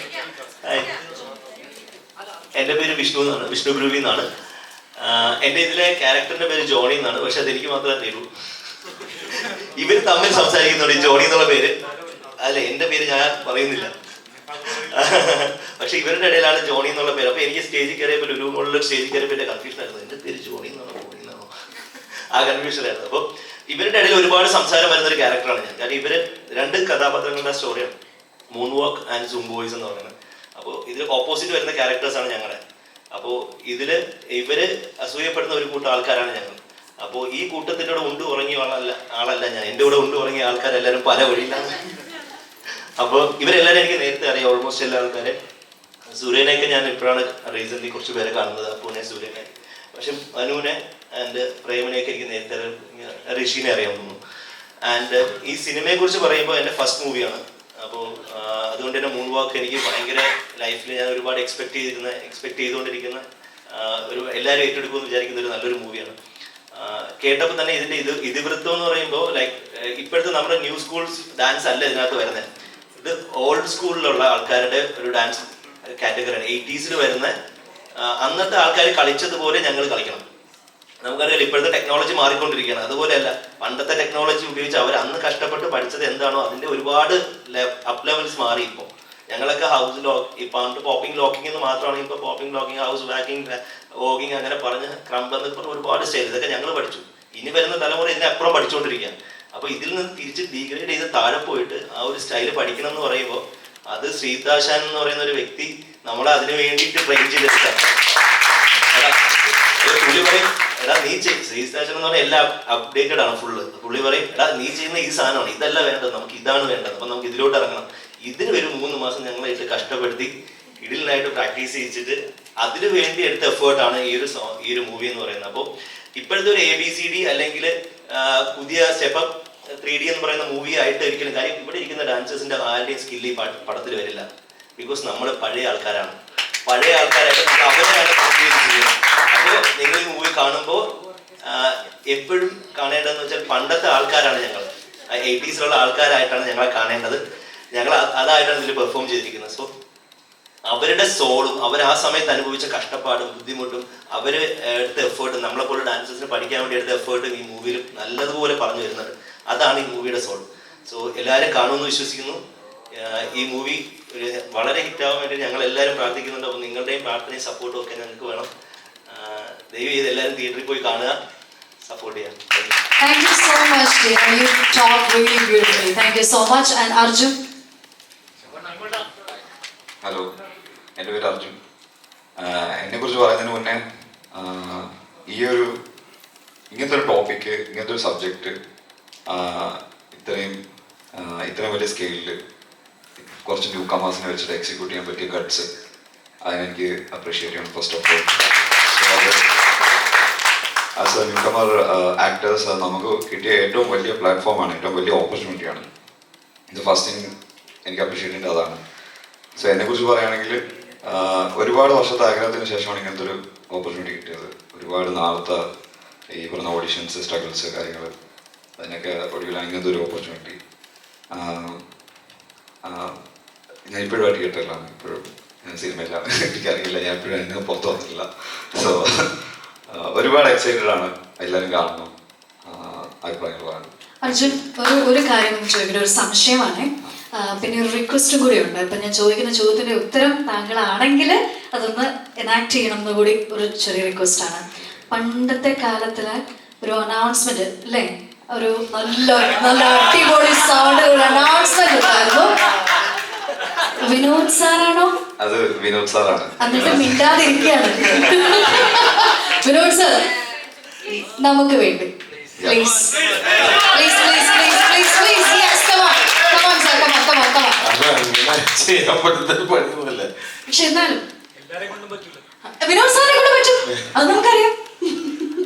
എൻ്റെ പേര് വിഷ്ണു എന്നാണ്, വിഷ്ണു ബ്രൂവി എന്നാണ്. എൻ്റെ ഇതിലെ ക്യാരക്ടറിന്റെ പേര് ജോണി എന്നാണ്. പക്ഷെ അതെനിക്ക് മാത്രമേ അറിയൂ. ഇവർ തമ്മിൽ സംസാരിക്കുന്നുണ്ട് ഈ ജോണി എന്നുള്ള പേര്. അല്ല, എൻ്റെ പേര് ഞാൻ പറയുന്നില്ല. പക്ഷെ ഇവരുടെ ഇടയിലാണ് ജോണി എന്നുള്ള പേര്. അപ്പൊ എനിക്ക് സ്റ്റേജിൽ കയറിയപ്പോൾ ഒരു മുകളിൽ സ്റ്റേജിൽ കയറിയപ്പോൾ എൻ്റെ കൺഫ്യൂഷൻ ആയിരുന്നു, എൻ്റെ പേര് ജോണി എന്നാണോ ജോണി എന്നാണോ, ആ കൺഫ്യൂഷൻ ആയിരുന്നു. അപ്പോൾ ഇവരുടെ ഇടയിൽ ഒരുപാട് സംസാരം വരുന്ന ഒരു ക്യാരക്ടറാണ് ഞാൻ. കാരണം ഇവര് രണ്ട് കഥാപാത്രങ്ങളുടെ സ്റ്റോറിയാണ്, moon walk and zoom boys എന്ന് പറയുന്നത്. അപ്പോൾ ഇതിൽ ഓപ്പോസിറ്റ് വരുന്ന ക്യാരക്ടേഴ്സാണ് ഞങ്ങളുടെ. അപ്പോൾ ഇതില് ഇവര് അസൂയപ്പെടുന്ന ഒരു കൂട്ടം ആൾക്കാരാണ് ഞങ്ങൾ. അപ്പോൾ ഈ കൂട്ടത്തിൻ്റെ കൂടെ ഉണ്ട് ഉറങ്ങിയ ആളല്ല ഞാൻ. എൻ്റെ കൂടെ ഉണ്ട് ഉറങ്ങിയ ആൾക്കാരെല്ലാവരും പല വഴിയിലാണ്. അപ്പോൾ ഇവരെല്ലാവരും എനിക്ക് നേരത്തെ അറിയാം, ഓൾമോസ്റ്റ് എല്ലാ ആൾക്കാരെ. സൂര്യനെയൊക്കെ ഞാൻ ഇപ്പോഴാണ് റീസെൻ്റ്ലി കുറച്ച് പേരെ കാണുന്നത്, അപ്പൂനെ, സൂര്യനെ. പക്ഷെ അനുവിനെ ആൻഡ് പ്രേമനെയൊക്കെ എനിക്ക് നേരത്തെ, ഋഷിനെ അറിയാൻ തോന്നുന്നു. ആൻഡ് ഈ സിനിമയെ കുറിച്ച് പറയുമ്പോൾ എൻ്റെ ഫസ്റ്റ് മൂവിയാണ്. അപ്പോൾ അതുകൊണ്ട് തന്നെ മൂൺ വാക്ക് എനിക്ക് ഭയങ്കര ലൈഫിൽ ഞാൻ ഒരുപാട് എക്സ്പെക്ട് ചെയ്തുകൊണ്ടിരിക്കുന്ന ഒരു എല്ലാവരും ഏറ്റെടുക്കുമെന്ന് വിചാരിക്കുന്ന ഒരു നല്ലൊരു മൂവിയാണ്. കേട്ടപ്പോൾ തന്നെ ഇതിൻ്റെ ഇതിവൃത്തം എന്ന് പറയുമ്പോൾ ലൈക്ക് ഇപ്പോഴത്തെ നമ്മുടെ ന്യൂ സ്കൂൾസ് ഡാൻസ് അല്ല ഇതിനകത്ത് വരുന്നത്. ഇത് ഓൾഡ് സ്കൂളിലുള്ള ആൾക്കാരുടെ ഒരു ഡാൻസ് കാറ്റഗറിയാണ്. 80s വരുന്ന അന്നത്തെ ആൾക്കാർ കളിച്ചതുപോലെ ഞങ്ങൾ കളിക്കണം. നമുക്കറിയാം ഇപ്പോഴത്തെ ടെക്നോളജി മാറിക്കൊണ്ടിരിക്കുകയാണ്. അതുപോലെയല്ല, പണ്ടത്തെ ടെക്നോളജി ഉപയോഗിച്ച് അവർ അന്ന് കഷ്ടപ്പെട്ട് പഠിച്ചത് എന്താണോ അതിൻ്റെ ഒരുപാട് അപ്പ് ലെവൽസ് മാറി. ഇപ്പോൾ ഞങ്ങളൊക്കെ ഹൗസ് പണ്ട് പോപ്പിംഗ് ലോക്കിംഗ് എന്ന് മാത്രമാണ്. ഇപ്പോൾ popping locking, house walking, walking അങ്ങനെ പറഞ്ഞ് ക്രംബ് എന്നൊക്കെ ഒരുപാട് സ്റ്റൈൽ ഇതൊക്കെ ഞങ്ങൾ പഠിച്ചു. ഇനി വരുന്ന തലമുറ ഇതിനപ്പുറം പഠിച്ചുകൊണ്ടിരിക്കുകയാണ്. അപ്പോൾ ഇതിൽ നിന്ന് തിരിച്ച് ഡീഗ്രേഡ് ചെയ്ത് താഴെ പോയിട്ട് ആ ഒരു സ്റ്റൈല് പഠിക്കണം എന്ന് പറയുമ്പോൾ അത് ശ്രീതാശാൻ എന്ന് പറയുന്ന ഒരു വ്യക്തി നമ്മളെ അതിന് വേണ്ടിയിട്ട് ട്രെയിൻ ചെയ്തെടുത്താണ്. പുള്ളി പറയും, എടാ നീ ശ്രീതാശാൻ എന്ന് പറഞ്ഞാൽ എല്ലാം അപ്ഡേറ്റഡ് ആണ് ഫുള്ള്. പുള്ളി പറയും, എടാ നീ ചെയ്യുന്ന ഈ സാധനമാണ്, ഇതല്ല വേണ്ടത്, നമുക്ക് ഇതാണ് വേണ്ടത്, അപ്പം നമുക്ക് ഇതിലോട്ട് ഇറങ്ങണം. ഇതിന് ഒരു 3 മാസം ഞങ്ങളായിട്ട് കഷ്ടപ്പെടുത്തി ഇടലിനായിട്ട് പ്രാക്ടീസ് ചെയ്യിച്ചിട്ട് അതിന് വേണ്ടി എടുത്ത എഫേർട്ടാണ് ഈ ഒരു മൂവി എന്ന് പറയുന്നത്. അപ്പോൾ ഇപ്പോഴത്തെ ഒരു ABCD അല്ലെങ്കിൽ പുതിയ സ്റ്റെപ്പ് 3D എന്ന് പറയുന്ന മൂവി ആയിട്ട് ഒരിക്കലും, കാര്യം ഇവിടെ ഇരിക്കുന്ന ഡാൻസേഴ്സിന്റെ ആരുടെയും സ്കില്ല് ഈ പടത്തിൽ വരില്ല. ബിക്കോസ് നമ്മൾ പഴയ ആൾക്കാരാണ്, പഴയ ആൾക്കാരായിട്ട് അവരെയാണ് ചെയ്യുന്നത്. അപ്പോൾ നിങ്ങൾ ഈ മൂവി കാണുമ്പോൾ എപ്പോഴും കാണേണ്ടതെന്ന് വെച്ചാൽ പണ്ടത്തെ ആൾക്കാരാണ് ഞങ്ങൾ, 80s ആൾക്കാരായിട്ടാണ് ഞങ്ങളെ കാണേണ്ടത്. ഞങ്ങൾ അതായിട്ടാണ് ഇതിൽ പെർഫോം ചെയ്തിരിക്കുന്നത്. സോ അവരുടെ സോളും അവർ ആ സമയത്ത് അനുഭവിച്ച കഷ്ടപ്പാടും ബുദ്ധിമുട്ടും അവർ എടുത്ത എഫേർട്ടും നമ്മളെപ്പോലെ ഡാൻസേഴ്സിന് പഠിക്കാൻ വേണ്ടി എടുത്ത എഫേർട്ടും ഈ മൂവിയിൽ നല്ലതുപോലെ പറഞ്ഞു വരുന്നുണ്ട്. അതാണ് ഈ മൂവിയുടെ സോൾ. സോ എല്ലാവരും കാണുമെന്ന് വിശ്വസിക്കുന്നു. ഈ മൂവി വളരെ ഹിറ്റാവാൻ വേണ്ടി ഞങ്ങൾ എല്ലാവരും പ്രാർത്ഥിക്കുന്നുണ്ട്. അപ്പോൾ നിങ്ങളുടെയും പ്രാർത്ഥനയും സപ്പോർട്ടും ഒക്കെ ഞങ്ങൾക്ക് വേണം. ദയവ് ചെയ്ത് എല്ലാവരും തിയേറ്ററിൽ പോയി കാണുക, സപ്പോർട്ട് ചെയ്യാം. Thank you so much, dear. You talked really beautifully. Thank you so much. And Arjun? Hello, എൻ്റെ പേര് അർജുൻ. എന്നെക്കുറിച്ച് പറയുന്നതിന് മുന്നേ ഇങ്ങനത്തെ ഒരു ടോപ്പിക്ക്, ഇങ്ങനത്തെ ഒരു സബ്ജക്റ്റ് ഇത്രയും വലിയ സ്കെയിലിൽ കുറച്ച് ന്യൂ കമേഴ്സിനെ വെച്ചിട്ട് എക്സിക്യൂട്ട് ചെയ്യാൻ പറ്റിയ ഗട്ട്സ്, അതിനെനിക്ക് അപ്രീഷിയേറ്റ് ചെയ്യണം ഫസ്റ്റ് ഓഫ് ഓൾ. സോ അത് ആസ് എ ന്യൂ കമർ ആക്ടേഴ്സ് നമുക്ക് കിട്ടിയ ഏറ്റവും വലിയ പ്ലാറ്റ്ഫോമാണ്, ഏറ്റവും വലിയ ഓപ്പർച്യൂണിറ്റിയാണ്. ഇത് ഫസ്റ്റ് തിങ് എനിക്ക് അപ്രീഷിയേറ്റ് ചെയ്യേണ്ടത് അതാണ്. സോ എന്നെക്കുറിച്ച് പറയുകയാണെങ്കിൽ ഒരുപാട് വർഷത്തെ ആഗ്രഹത്തിന് ശേഷമാണ് ഇങ്ങനത്തെ ഒരു ഓപ്പർച്യൂണിറ്റി കിട്ടിയത്. ഒരുപാട് നാളത്തെ ഈ പറഞ്ഞ ഓഡിഷൻസ്, സ്ട്രഗിൾസ്, കാര്യങ്ങൾ, അതിനൊക്കെ ഒടുവിലാണ് ഇങ്ങനത്തെ ഒരു ഓപ്പർച്യൂണിറ്റി. ഞാൻ ഇപ്പോഴും തിയേറ്ററിലാണ്, ഇപ്പോഴും ഞാൻ സിനിമയിലാണ്. എനിക്കറിയില്ല, ഞാൻ ഇപ്പോഴും എന്നെ പുറത്തു വന്നിട്ടില്ല. സോ ഒരുപാട് എക്സൈറ്റഡ് ആണ്. എല്ലാവരും കാണണം, അഭിപ്രായങ്ങൾ പറയണം. അർജുൻ, ഒരു കാര്യം ചോദിക്കട്ടെ, ഒരു സംശയമാണ്, പിന്നെ ഒരു റിക്വസ്റ്റും കൂടി ഉണ്ട്. ഇപ്പം ഞാൻ ചോദിക്കുന്ന ചോദ്യത്തിൻ്റെ ഉത്തരം താങ്കളാണെങ്കിൽ അതൊന്ന് എനാക്ട് ചെയ്യണം എന്ന് കൂടി ഒരു ചെറിയ റിക്വസ്റ്റാണ്. പണ്ടത്തെ കാലത്തിലെ ഒരു അനൗൺസ്മെന്റ് അല്ലേ, ഒരു നല്ല നല്ല അടിപൊളി സൗണ്ട് ഒരു അനൗൺസ്മെന്റ് ഉണ്ടായിരുന്നു. വിനോദ് സാറാണോ? അത് വിനോദ് സാറാണ്. എന്നിട്ട് മിണ്ടാതിരിക്കുകയാണ്. വിനോദ് സാർ, നമുക്ക് വേണ്ടി please please please please please please yes come on come on sir come on come on come on. ചെയ്യാൻ പറ്റുന്ന പണിയൊന്നുമല്ല. പക്ഷെ എന്നാലും വിനോദ് സാറിനെ കൊണ്ട് പറ്റും, അത് നമുക്കറിയാം.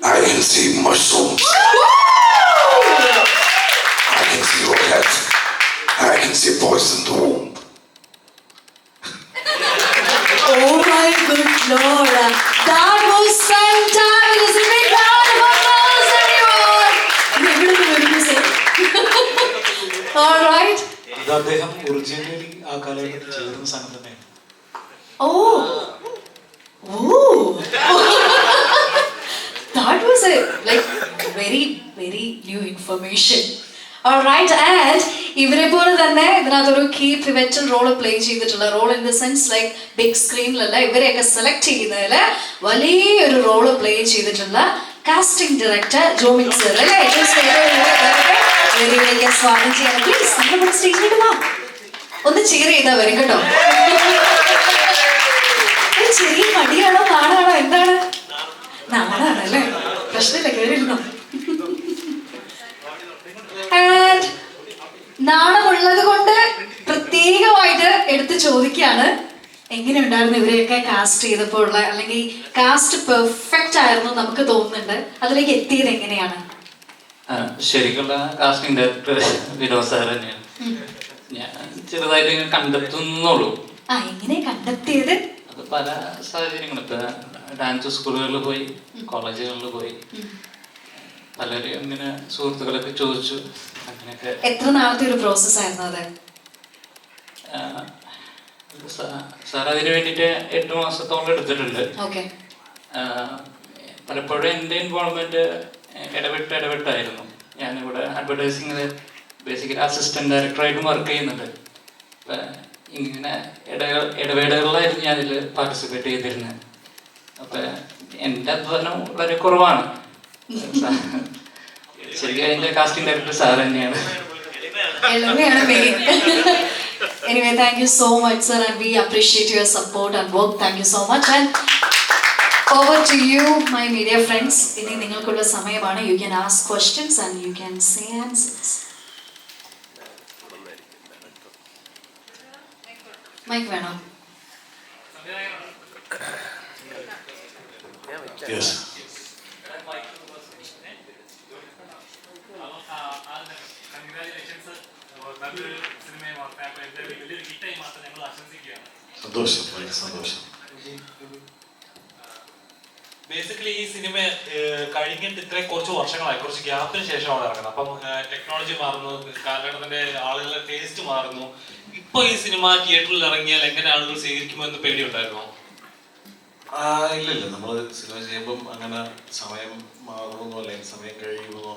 I can see mushrooms. I can see your head. I can see boys in the womb. Oh my good Lord, that was fantabulous. A big round of applause, everyone. All right. ഇത് അദ്ദേഹം originally ആ കാലഘട്ടത്തിൽ ചെയ്തിരുന്ന സാധനം തന്നെയാണ്. Oh. That was a very new information. All right, and ഇവരെ പോലെ തന്നെ ഇതിനകത്തൊരു കീ പിവറ്റൽ റോള് പ്ലേ ചെയ്തിട്ടുള്ള role in the sense like big സ്ക്രീനിലല്ല, ഇവരെയൊക്കെ സെലക്ട് ചെയ്യുന്നതിൽ വലിയൊരു റോള് പ്ലേ ചെയ്തിട്ടുള്ള കാസ്റ്റിംഗ് ഡയറക്ടർ ജോമിൻ സർ അല്ലേ? സ്വാഗതം ചെയ്യണം പ്ലീസ്. നമ്മുടെ സ്റ്റേജിലേക്ക് വാ, ഒന്ന് cheer ചെയ്താൽ വരും കേട്ടോ. ചെറിയ മടിയാണോ നാടാണോ എന്താണ്? നാടാണല്ലേ, പ്രശ്നമില്ല, കേറിയിരുന്നോ. നാണമുള്ളത് കൊണ്ട് പ്രത്യേകമായിട്ട് എടുത്ത് ചോദിക്കുകയാണ്, എങ്ങനെ ഉണ്ടായിരുന്നു ഇവരെയൊക്കെ കാസ്റ്റ് ചെയ്തപ്പോൾ ഉള്ള, അല്ലെങ്കിൽ കാസ്റ്റ് പെർഫെക്റ്റ് ആയിരുന്നു നമുക്ക് തോന്നുന്നുണ്ട്, അതിലേക്ക് എത്തിയത് എങ്ങനെയാണ്? ശരിക്കുള്ള കാസ്റ്റിംഗ് ഡയറക്ടർ വിനോദ് സാർ തന്നെയാണ്. ഞാൻ ചെറുതായിട്ട് ഇങ്ങനെ കണ്ടെത്തുന്നുള്ളൂ. എങ്ങനെ കണ്ടെത്തിയത്? അത് പല സാഹചര്യങ്ങളും, ഇപ്പൊ ഡാൻസ് സ്കൂളുകളിൽ പോയി, കോളേജുകളിൽ പോയി, പലരും ഇങ്ങനെ സുഹൃത്തുക്കളൊക്കെ ചോദിച്ചു, അങ്ങനെയൊക്കെ. എത്ര നാളത്തെ ഒരു പ്രോസസ് ആയിരുന്നു അത്? സാർ അതിന് വേണ്ടിയിട്ട് 8 മാസത്തോളം എടുത്തിട്ടുണ്ട്. പലപ്പോഴും എൻ്റെ ഇൻവോൾവ്മെന്റ് ഇടവിട്ടായിരുന്നു. ഞാനിവിടെ അഡ്വർടൈസിംഗ് ബേസിക്കലി അസിസ്റ്റന്റ് ഡയറക്ടറായിട്ടും വർക്ക് ചെയ്യുന്നുണ്ട്. അപ്പം ഇങ്ങനെ ഇടവേളകളിലായിരുന്നു ഞാനിതിൽ പാർട്ടിസിപ്പേറ്റ് ചെയ്തിരുന്നത്. അപ്പം എൻ്റെ അധ്വാനം വളരെ കുറവാണ്. ശരിക്കും അതിൻ്റെ കാസ്റ്റിംഗ് ഡയറക്ടർ സാർ തന്നെയാണ്. Anyway, thank you so much, sir, and we appreciate your support and work. Thank you so much. And over to you, my media friends. Ini ningalkulla samayamana. You can ask questions and you can say answers. Mic vena. Yes. സന്തോഷം, വളരെ സന്തോഷം. Basically ഈ cinema കഴിഞ്ഞിട്ട് ഇത്രയും കുറച്ച് വർഷങ്ങളായി, കുറച്ച് ഗ്യാപ്പിന് ശേഷമാണ് ഇറങ്ങുന്നത്. അപ്പം ടെക്നോളജി മാറുന്നു, കാലഘട്ടത്തിന്റെ ആളുകളുടെ ടേസ്റ്റ് മാറുന്നു. ഇപ്പൊ ഈ സിനിമ തിയേറ്ററിൽ ഇറങ്ങിയാൽ എങ്ങനെ ആളുകൾ സ്വീകരിക്കുമോ എന്ന് പേടിയുണ്ടായിരുന്നോ? ഇല്ലില്ല, നമ്മൾ സിനിമ ചെയ്യുമ്പം അങ്ങനെ സമയം മാറുമെന്നോ അല്ലെങ്കിൽ സമയം കഴിയുമെന്നോ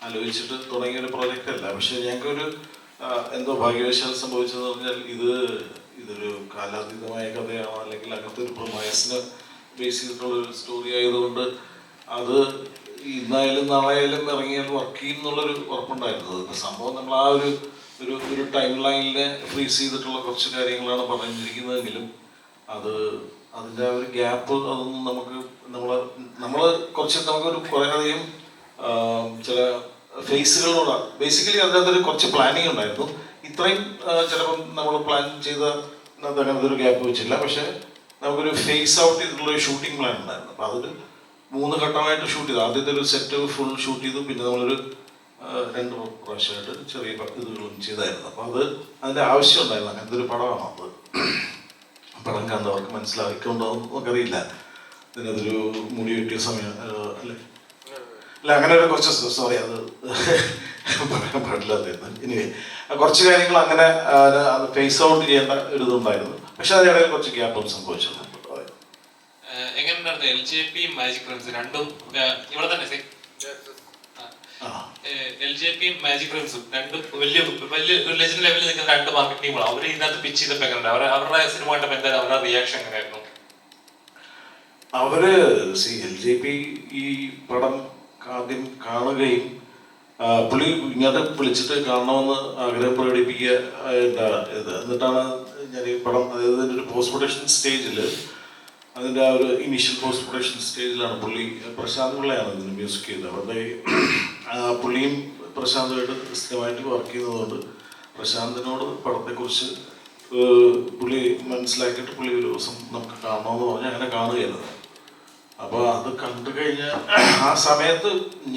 ആലോചിച്ചിട്ട് തുടങ്ങിയൊരു പ്രോജക്റ്റ് അല്ല. പക്ഷെ ഞങ്ങൾക്കൊരു എന്തോ ഭാഗ്യവശാൽ സംഭവിച്ചതെന്ന് പറഞ്ഞാൽ ഇതൊരു കാലാതീതമായ കഥയാണോ അല്ലെങ്കിൽ അങ്ങനത്തെ ഒരു പ്രൊമൈസിനെ ബേസ് ചെയ്തിട്ടുള്ളൊരു സ്റ്റോറി ആയതുകൊണ്ട് അത് ഇന്നായാലും നാളെയായാലും ഇറങ്ങിയാലും വർക്ക് ചെയ്യും എന്നുള്ളൊരു ഉറപ്പുണ്ടായിരുന്നത്. ഇപ്പം സംഭവം നമ്മൾ ആ ഒരു ടൈം ലൈനിനെ ഫ്രീസ് ചെയ്തിട്ടുള്ള കുറച്ച് കാര്യങ്ങളാണ് പറഞ്ഞിരിക്കുന്നതെങ്കിലും അതിൻ്റെ ആ ഒരു ഗ്യാപ്പ് അതൊന്നും നമ്മൾ നമുക്കൊരു കുറേയധികം ചില ഫേസുകളിലൂടെ ബേസിക്കലി അതിനകത്തൊരു കുറച്ച് പ്ലാനിങ് ഉണ്ടായിരുന്നു. ഇത്രയും ചിലപ്പം നമ്മൾ പ്ലാൻ ചെയ്ത അങ്ങനത്തെ ഒരു ഗ്യാപ്പ് വെച്ചില്ല. പക്ഷേ നമുക്കൊരു ഫേസ് ഔട്ട് ചെയ്തിട്ടുള്ളൊരു ഷൂട്ടിംഗ് പ്ലാൻ ഉണ്ടായിരുന്നു. അപ്പോൾ അതൊരു 3 ഘട്ടമായിട്ട് ഷൂട്ട് ചെയ്തു. ആദ്യത്തെ ഒരു സെറ്റ് ഫുൾ ഷൂട്ട് ചെയ്തു. പിന്നെ നമ്മളൊരു 2 പ്രാവശ്യമായിട്ട് ചെറിയ ഇതുകളും ചെയ്തായിരുന്നു. അപ്പോൾ അതിൻ്റെ ആവശ്യം ഉണ്ടായിരുന്നു. അങ്ങനത്തെ ഒരു പടമാണ് അത്. പടം കണ്ടവർക്ക് മനസ്സിലാക്കിക്കൊണ്ടോ നമുക്കറിയില്ല. ഇതിനതൊരു മുടി വെട്ടിയ സമയം അല്ലേ? അല്ല, അങ്ങനെ ഒരു കുറച്ച് സോറി, അത് പറയാൻ പാടില്ലാത്തായിരുന്നു. ഇനി കുറച്ച് കാര്യങ്ങൾ അങ്ങനെ അത് ഫേസ് ഔട്ട് ചെയ്യേണ്ട ഒരു ഇതുണ്ടായിരുന്നു. പക്ഷെ അതിനിടയിൽ കുറച്ച് ഗ്യാപ്പും സംഭവിച്ചിട്ടുണ്ട്. എങ്ങനെയുണ്ടായിരുന്നു LJP മാജിക് ഫ്രണ്ട്സ് രണ്ടും ഇവിടെ തന്നെ LJP മാജിക് ഫ്രണ്ട്സും രണ്ടും വലിയ ലെജൻഡ് ലെവലിൽ നിൽക്കുന്ന 2 മാർക്കറ്റ് ടീമുകളാണ്. അവർ ഇതിനകത്ത് പിച്ച് ചെയ്തപ്പോൾ എങ്ങനെയുണ്ട്? അവരുടെ സിനിമ കണ്ടപ്പോൾ എന്തായാലും അവരുടെ റിയാക്ഷൻ എങ്ങനെയായിരുന്നു? അവര് LJP ഈ പടം ആദ്യം കാണുകയും പുള്ളി ഇങ്ങോട്ട് വിളിച്ചിട്ട് കാണണമെന്ന് ആഗ്രഹം പ്രകടിപ്പിക്കുക എന്നിട്ടാണ് ഞാൻ ഈ പടം, അതായത് അതിൻ്റെ ഒരു പോസ്റ്റ് പ്രൊഡക്ഷൻ സ്റ്റേജിൽ, അതിൻ്റെ ആ ഒരു ഇനീഷ്യൽ പോസ്റ്റ് പ്രൊഡക്ഷൻ സ്റ്റേജിലാണ് പുള്ളി, പ്രശാന്ത് പിള്ളയാണ് ഇതിന് മ്യൂസിക് ചെയ്തത്. അവരുടെ പുള്ളിയും പ്രശാന്തുമായിട്ട് സ്ഥിരമായിട്ട് വർക്ക് ചെയ്യുന്നതുകൊണ്ട് പ്രശാന്തിനോട് പടത്തെക്കുറിച്ച് പുള്ളി മനസ്സിലാക്കിയിട്ട് പുള്ളി ഒരു ദിവസം നമുക്ക് കാണണമെന്ന് പറഞ്ഞ് അങ്ങനെ കാണുകയായിരുന്നു. അപ്പോൾ അത് കണ്ടു കഴിഞ്ഞാൽ ആ സമയത്ത്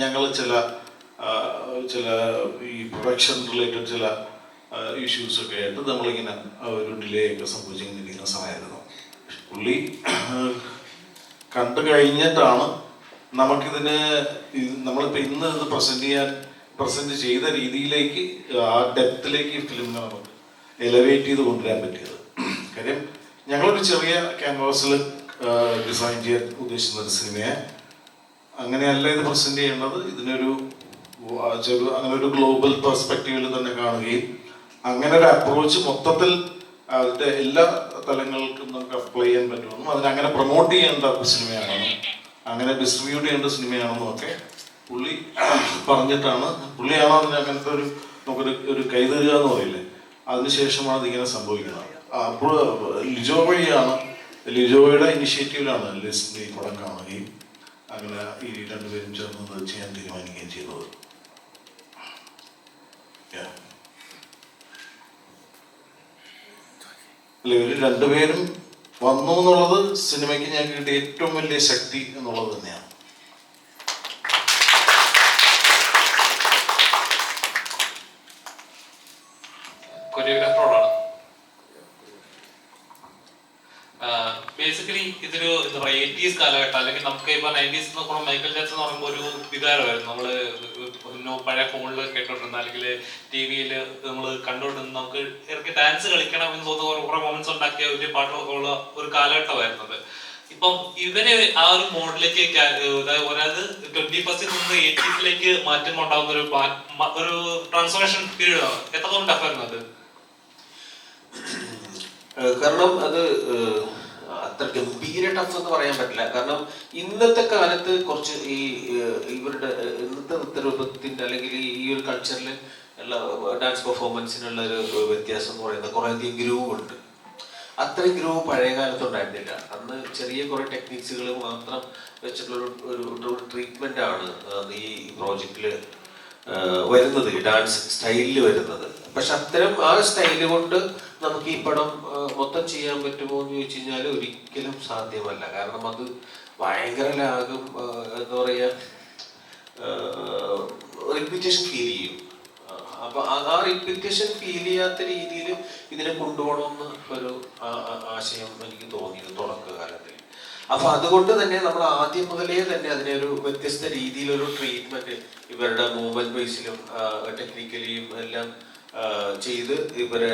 ഞങ്ങൾ ചില ഈ പ്രൊഡക്ഷൻ റിലേറ്റഡ് ചില ഇഷ്യൂസൊക്കെ ആയിട്ട് നമ്മളിങ്ങനെ ഒരു ഡിലേ ഒക്കെ സംഭവിച്ചിരിക്കുന്ന സമയമായിരുന്നു. പുള്ളി കണ്ടു കഴിഞ്ഞിട്ടാണ് നമുക്കിതിന് നമ്മളിപ്പോൾ ഇന്ന് ഇത് പ്രസൻറ്റ് ചെയ്ത രീതിയിലേക്ക്, ആ ഡെപ്തിലേക്ക് ഫിലിമിനെ നമുക്ക് എലവേറ്റ് ചെയ്ത് കൊണ്ടുവരാൻ പറ്റിയത്. കാര്യം ഞങ്ങളൊരു ചെറിയ ക്യാൻവാസിൽ ഡിസൈൻ ചെയ്യാൻ ഉദ്ദേശിക്കുന്ന ഒരു സിനിമയെ അങ്ങനെയല്ല ഇത് പ്രസൻറ്റ് ചെയ്യേണ്ടത്. ഇതിനൊരു അങ്ങനെ ഒരു ഗ്ലോബൽ പെർസ്പെക്റ്റീവിൽ തന്നെ കാണുകയും അങ്ങനെ ഒരു അപ്രോച്ച് മൊത്തത്തിൽ അതിൻ്റെ എല്ലാ തലങ്ങൾക്കും നമുക്ക് അപ്ലൈ ചെയ്യാൻ പറ്റുമെന്നും അതിനങ്ങനെ പ്രൊമോട്ട് ചെയ്യേണ്ട സിനിമയാണെന്നും അങ്ങനെ ഡിസ്ട്രിബ്യൂട്ട് ചെയ്യേണ്ട സിനിമയാണെന്നും ഒക്കെ പുള്ളി പറഞ്ഞിട്ടാണ്, പുള്ളിയാണോ അതിന് അങ്ങനത്തെ നമുക്കൊരു കൈതരുക എന്ന് പറയില്ലേ, അതിനുശേഷമാണ് ഇതിങ്ങനെ സംഭവിക്കുന്നത്. അപ്പോൾ ലിജോയുടെ ഇനിഷ്യേറ്റീവിലാണ് ലിസ്റ്റ് ഈ പടം കാണുകയും അങ്ങനെ ഈ 2 പേരും ചേർന്ന് ചെയ്യാൻ തീരുമാനിക്കുകയും ചെയ്തത്. അല്ല, ഇവർ 2 പേരും വന്നു എന്നുള്ളത് സിനിമയ്ക്ക് ഞങ്ങൾക്ക് കിട്ടിയ ഏറ്റവും വലിയ ശക്തി എന്നുള്ളത് തന്നെയാണ്. കൊറിയോഗ്രാഫറോടാണ് ബേസിക്കലി ഇതൊരു എന്താ പറയുക 80s കാലഘട്ടം, അല്ലെങ്കിൽ നമുക്ക് ഇപ്പോൾ 90s നോക്കുമ്പോൾ മൈക്കൽ ജാക്സൺ എന്ന് പറയുമ്പോൾ ഒരു വികാരമായിരുന്നു. നമ്മൾ പഴയ ഫോണിൽ കേട്ടോണ്ടിരുന്ന അല്ലെങ്കിൽ TV-യിൽ നമ്മൾ കണ്ടോണ്ടിരുന്ന നമുക്ക് ഇറക്കി ഡാൻസ് കളിക്കണം എന്ന് തോന്നുന്ന കുറേ മൊമെന്റ്സ് ഉണ്ടാക്കിയ ഒരു പാട്ടുള്ള ഒരു കാലഘട്ടമായിരുന്നത്. ഇപ്പം ഇവര് ആ ഒരു മോഡിലേക്ക്, അതായത് 21st നിന്ന് 80s മാറ്റം ഉണ്ടാകുന്ന ഒരു ട്രാൻസ്ഫോർമേഷൻ പീരീഡ് ആണ്. എത്രത്തോളം ടഫായിരുന്നു അത്? കാരണം അത് അത്ര ഗംഭീര ടഫ് എന്ന് പറയാൻ പറ്റില്ല. കാരണം ഇന്നത്തെ കാലത്ത് കുറച്ച് ഇവരുടെ ഇന്നത്തെ നൃത്തരൂപത്തിന്റെ അല്ലെങ്കിൽ ഈ ഒരു കൾച്ചറിൽ ഉള്ള ഡാൻസ് പെർഫോമൻസിനുള്ള ഒരു വ്യത്യാസം എന്ന് പറയുന്നത് കുറേയധികം ഗ്രൂവ് ഉണ്ട്. അത്രയും ഗ്രൂവ് പഴയ കാലത്ത് ഉണ്ടായിരുന്നില്ല. അന്ന് ചെറിയ കുറെ ടെക്നിക്സുകൾ മാത്രം വെച്ചിട്ടുള്ള ഒരു ട്രീറ്റ്മെന്റ് ആണ് ഈ പ്രോജക്റ്റിൽ വരുന്നത്, ഡാൻസ് സ്റ്റൈലിൽ വരുന്നത്. പക്ഷെ അത്തരം ആ സ്റ്റൈല് കൊണ്ട് നമുക്ക് ഈ പടം മൊത്തം ചെയ്യാൻ പറ്റുമോ എന്ന് ചോദിച്ചു കഴിഞ്ഞാൽ ഒരിക്കലും സാധ്യമല്ല. കാരണം അത് ഭയങ്കര ലാഗും എന്താ പറയുക, റിപ്പീറ്റേഷൻ ഫീൽ ചെയ്യും. അപ്പൊ ആ റിപ്പീറ്റേഷൻ ഫീൽ ചെയ്യാത്ത രീതിയിൽ ഇതിനെ കൊണ്ടുപോകണമെന്ന് ഒരു ആശയം എനിക്ക് തോന്നിയത് തുടക്കകാലത്തിൽ. അപ്പൊ അതുകൊണ്ട് തന്നെ നമ്മൾ ആദ്യം മുതലേ തന്നെ അതിനെ ഒരു വ്യത്യസ്ത രീതിയിലൊരു ട്രീറ്റ്മെന്റ് ഇവരുടെ മൂവ്മെന്റ് ബേസിലും ടെക്നിക്കലിയും എല്ലാം ചെയ്ത് ഇവരെ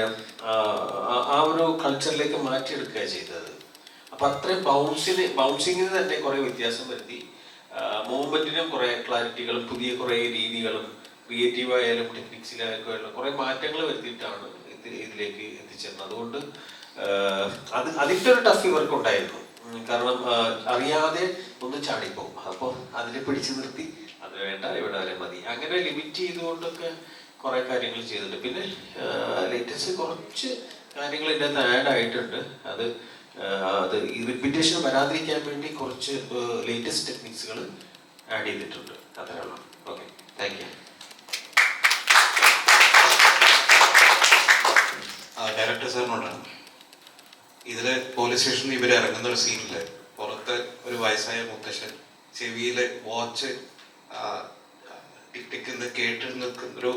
ആ ഒരു കൾച്ചറിലേക്ക് മാറ്റിയെടുക്കുക ചെയ്തത്. അപ്പൊ അത്രയും ബൗൺസിങ്ങിന് തന്നെ കുറെ വ്യത്യാസം വരുത്തി. മൂവ്മെന്റിനും കുറെ ക്ലാരിറ്റികളും പുതിയ കുറെ രീതികളും ക്രിയേറ്റീവ് ആയാലും ടെക്നിക്സിലായാലും കുറെ മാറ്റങ്ങൾ വരുത്തിയിട്ടാണ് ഇതിലേക്ക് എത്തിച്ചേർന്നത്. അതുകൊണ്ട് അതിൻ്റെ ഒരു ടഫ് ഇവർക്കുണ്ടായിരുന്നു. കാരണം അറിയാതെ ഒന്ന് ചാടിപ്പോകും. അപ്പോൾ അതിനെ പിടിച്ചു നിർത്തി അത് വേണ്ട ഇവിടെ വരെ മതി അങ്ങനെ ലിമിറ്റ് ചെയ്തുകൊണ്ടൊക്കെ കുറെ കാര്യങ്ങൾ ചെയ്തിട്ടുണ്ട്. പിന്നെ ലേറ്റസ്റ്റ് കുറച്ച് കാര്യങ്ങൾ ഇതിൻ്റെ അകത്ത് ആഡ് ആയിട്ടുണ്ട്. അത് ഈ റിപ്പീറ്റേഷൻ വരാതിരിക്കാൻ വേണ്ടി കുറച്ച് ലേറ്റസ്റ്റ് ടെക്നിക്സുകൾ ആഡ് ചെയ്തിട്ടുണ്ട്. അത്രേ ഉള്ളൂ. Okay, thank you. ഡയറക്ടർ സാറിനോടാണ്. ഇതില് പോലീസ് സ്റ്റേഷനിൽ ഇവർ ഇറങ്ങുന്ന ഒരു സീനില് പുറത്ത് ഒരു വയസ്സായ മുത്തശ്ശൻ ചെവിയിലെ വാച്ച് ടിക് ടിക് എന്ന് കേട്ട് നിൽക്കുന്ന ഒരു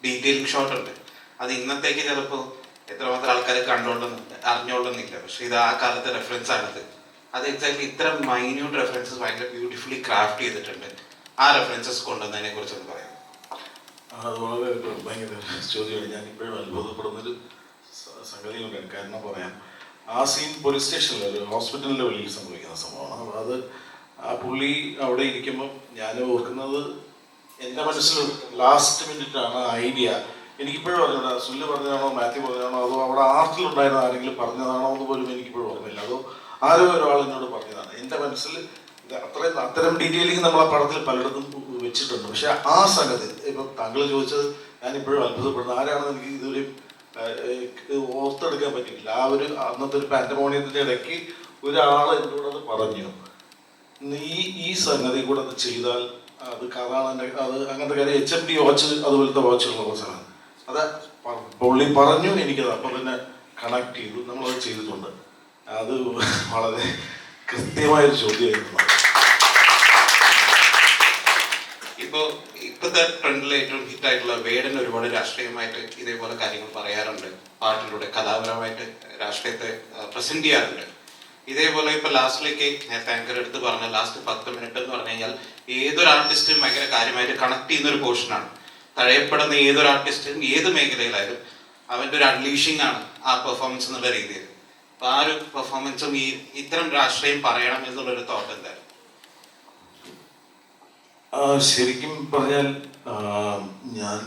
ഡീറ്റെയിലിംഗ് ഷോട്ട് ഉണ്ട്. അത് ഇന്നത്തേക്ക് ചിലപ്പോൾ എത്രമാത്രം ആൾക്കാർ അറിഞ്ഞോളുന്നില്ല. പക്ഷെ ഇത് ആ കാലത്തെ റെഫറൻസ് ആണിത്. അത് എക്സാക്ട്ലി ഇത്ര മൈന്യൂട്ട് റെഫറൻസസ് ഭയങ്കര ബ്യൂട്ടിഫുള്ളി ക്രാഫ്റ്റ് ചെയ്തിട്ടുണ്ട്. ആ റെഫറൻസസ് കൊണ്ടുവന്നതിനെ കുറിച്ചൊന്ന് പറയാം. അത് വളരെ ഭയങ്കര ചോദ്യമാണ്. ഞാൻ ഇപ്പോഴും അത്ഭുതപ്പെടുന്നൊരു സംഗതി കൊണ്ടാണ്. കാരണം പറയാം, ആ സീൻ പോലീസ് സ്റ്റേഷനിൽ ഒരു ഹോസ്പിറ്റലിൻ്റെ വെളിയിൽ സംഭവിക്കുന്ന സംഭവമാണ്. അത് ആ പുള്ളി അവിടെ ഇരിക്കുമ്പം ഞാൻ ഓർക്കുന്നത്, എൻ്റെ മനസ്സിൽ ലാസ്റ്റ് മിനിറ്റാണ് ഐഡിയ. എനിക്കിപ്പോഴും പറഞ്ഞില്ല, സുല്ല് പറഞ്ഞതാണോ മാത്യു പറഞ്ഞതാണോ അതോ അവിടെ ആർട്ടിലുണ്ടായിരുന്ന ആരെങ്കിലും പറഞ്ഞതാണോ എന്ന് പോലും എനിക്കിപ്പോഴും ഓർമ്മയില്ല. അതോ ആരോ ഒരാൾ എന്നോട് പറഞ്ഞതാണ്. എൻ്റെ മനസ്സിൽ അത്തരം ഡീറ്റെയിലിംഗ് നമ്മൾ ആ പടത്തിൽ പലയിടത്തും വെച്ചിട്ടുണ്ട്. പക്ഷെ ആ സംഗതി ഇപ്പം താങ്കൾ ചോദിച്ചത് ഞാനിപ്പോഴും അത്ഭുതപ്പെടുന്നു. ആരാണെന്ന് എനിക്ക് ഇതുവരെയും ഓർത്തെടുക്കാൻ പറ്റിയില്ല. ആ ഒരു അന്നത്തെ ഒരു പാൻഡമോണിയത്തിൻ്റെ ഇടയ്ക്ക് ഒരാൾ എന്നോട് അത് പറഞ്ഞു, ഈ സംഗതി കൂടെ അത് ചെയ്താൽ അത് കഥാണ്. അത് അങ്ങനത്തെ കാര്യം HMD വാച്ച് അതുപോലത്തെ വാച്ചുകളുള്ള സാധനം അത് പുള്ളി പറഞ്ഞു. എനിക്കത് അപ്പം തന്നെ കണക്ട് ചെയ്തു. നമ്മളത് ചെയ്തിട്ടുണ്ട്. അത് വളരെ കൃത്യമായൊരു ചോദ്യമായിരുന്നു. ഇപ്പോൾ ഇപ്പോഴത്തെ ട്രെൻഡിൽ ഏറ്റവും ഹിറ്റായിട്ടുള്ള വേടൻ ഒരുപാട് രാഷ്ട്രീയമായിട്ട് ഇതേപോലെ കാര്യങ്ങൾ പറയാറുണ്ട്. പാട്ടിലൂടെ കലാപരമായിട്ട് രാഷ്ട്രീയത്തെ പ്രസന്റ് ചെയ്യാറുണ്ട്. ഇതേപോലെ ഇപ്പൊ ലാസ്റ്റിലേക്ക് നേരത്തെ ആങ്കർ എടുത്ത് പറഞ്ഞ ലാസ്റ്റ് 10 മിനിറ്റ് എന്ന് പറഞ്ഞു കഴിഞ്ഞാൽ ഏതൊരു ആർട്ടിസ്റ്റും ഭയങ്കര കാര്യമായിട്ട് കണക്ട് ചെയ്യുന്ന ഒരു പോർഷനാണ്. തഴയപ്പെടുന്ന ഏതൊരു ആർട്ടിസ്റ്റും ഏത് മേഖലയിലായാലും അവൻ്റെ ഒരു അൺലീഷിംഗ് ആണ് ആ പെർഫോമൻസ് എന്നുള്ള രീതിയിൽ. അപ്പൊ ആ ഒരു പെർഫോമൻസും ഈ ഇത്തരം രാഷ്ട്രീയം പറയണം എന്നുള്ളൊരു തോട്ട് എന്തായാലും. ശരിക്കും പറഞ്ഞാൽ ഞാൻ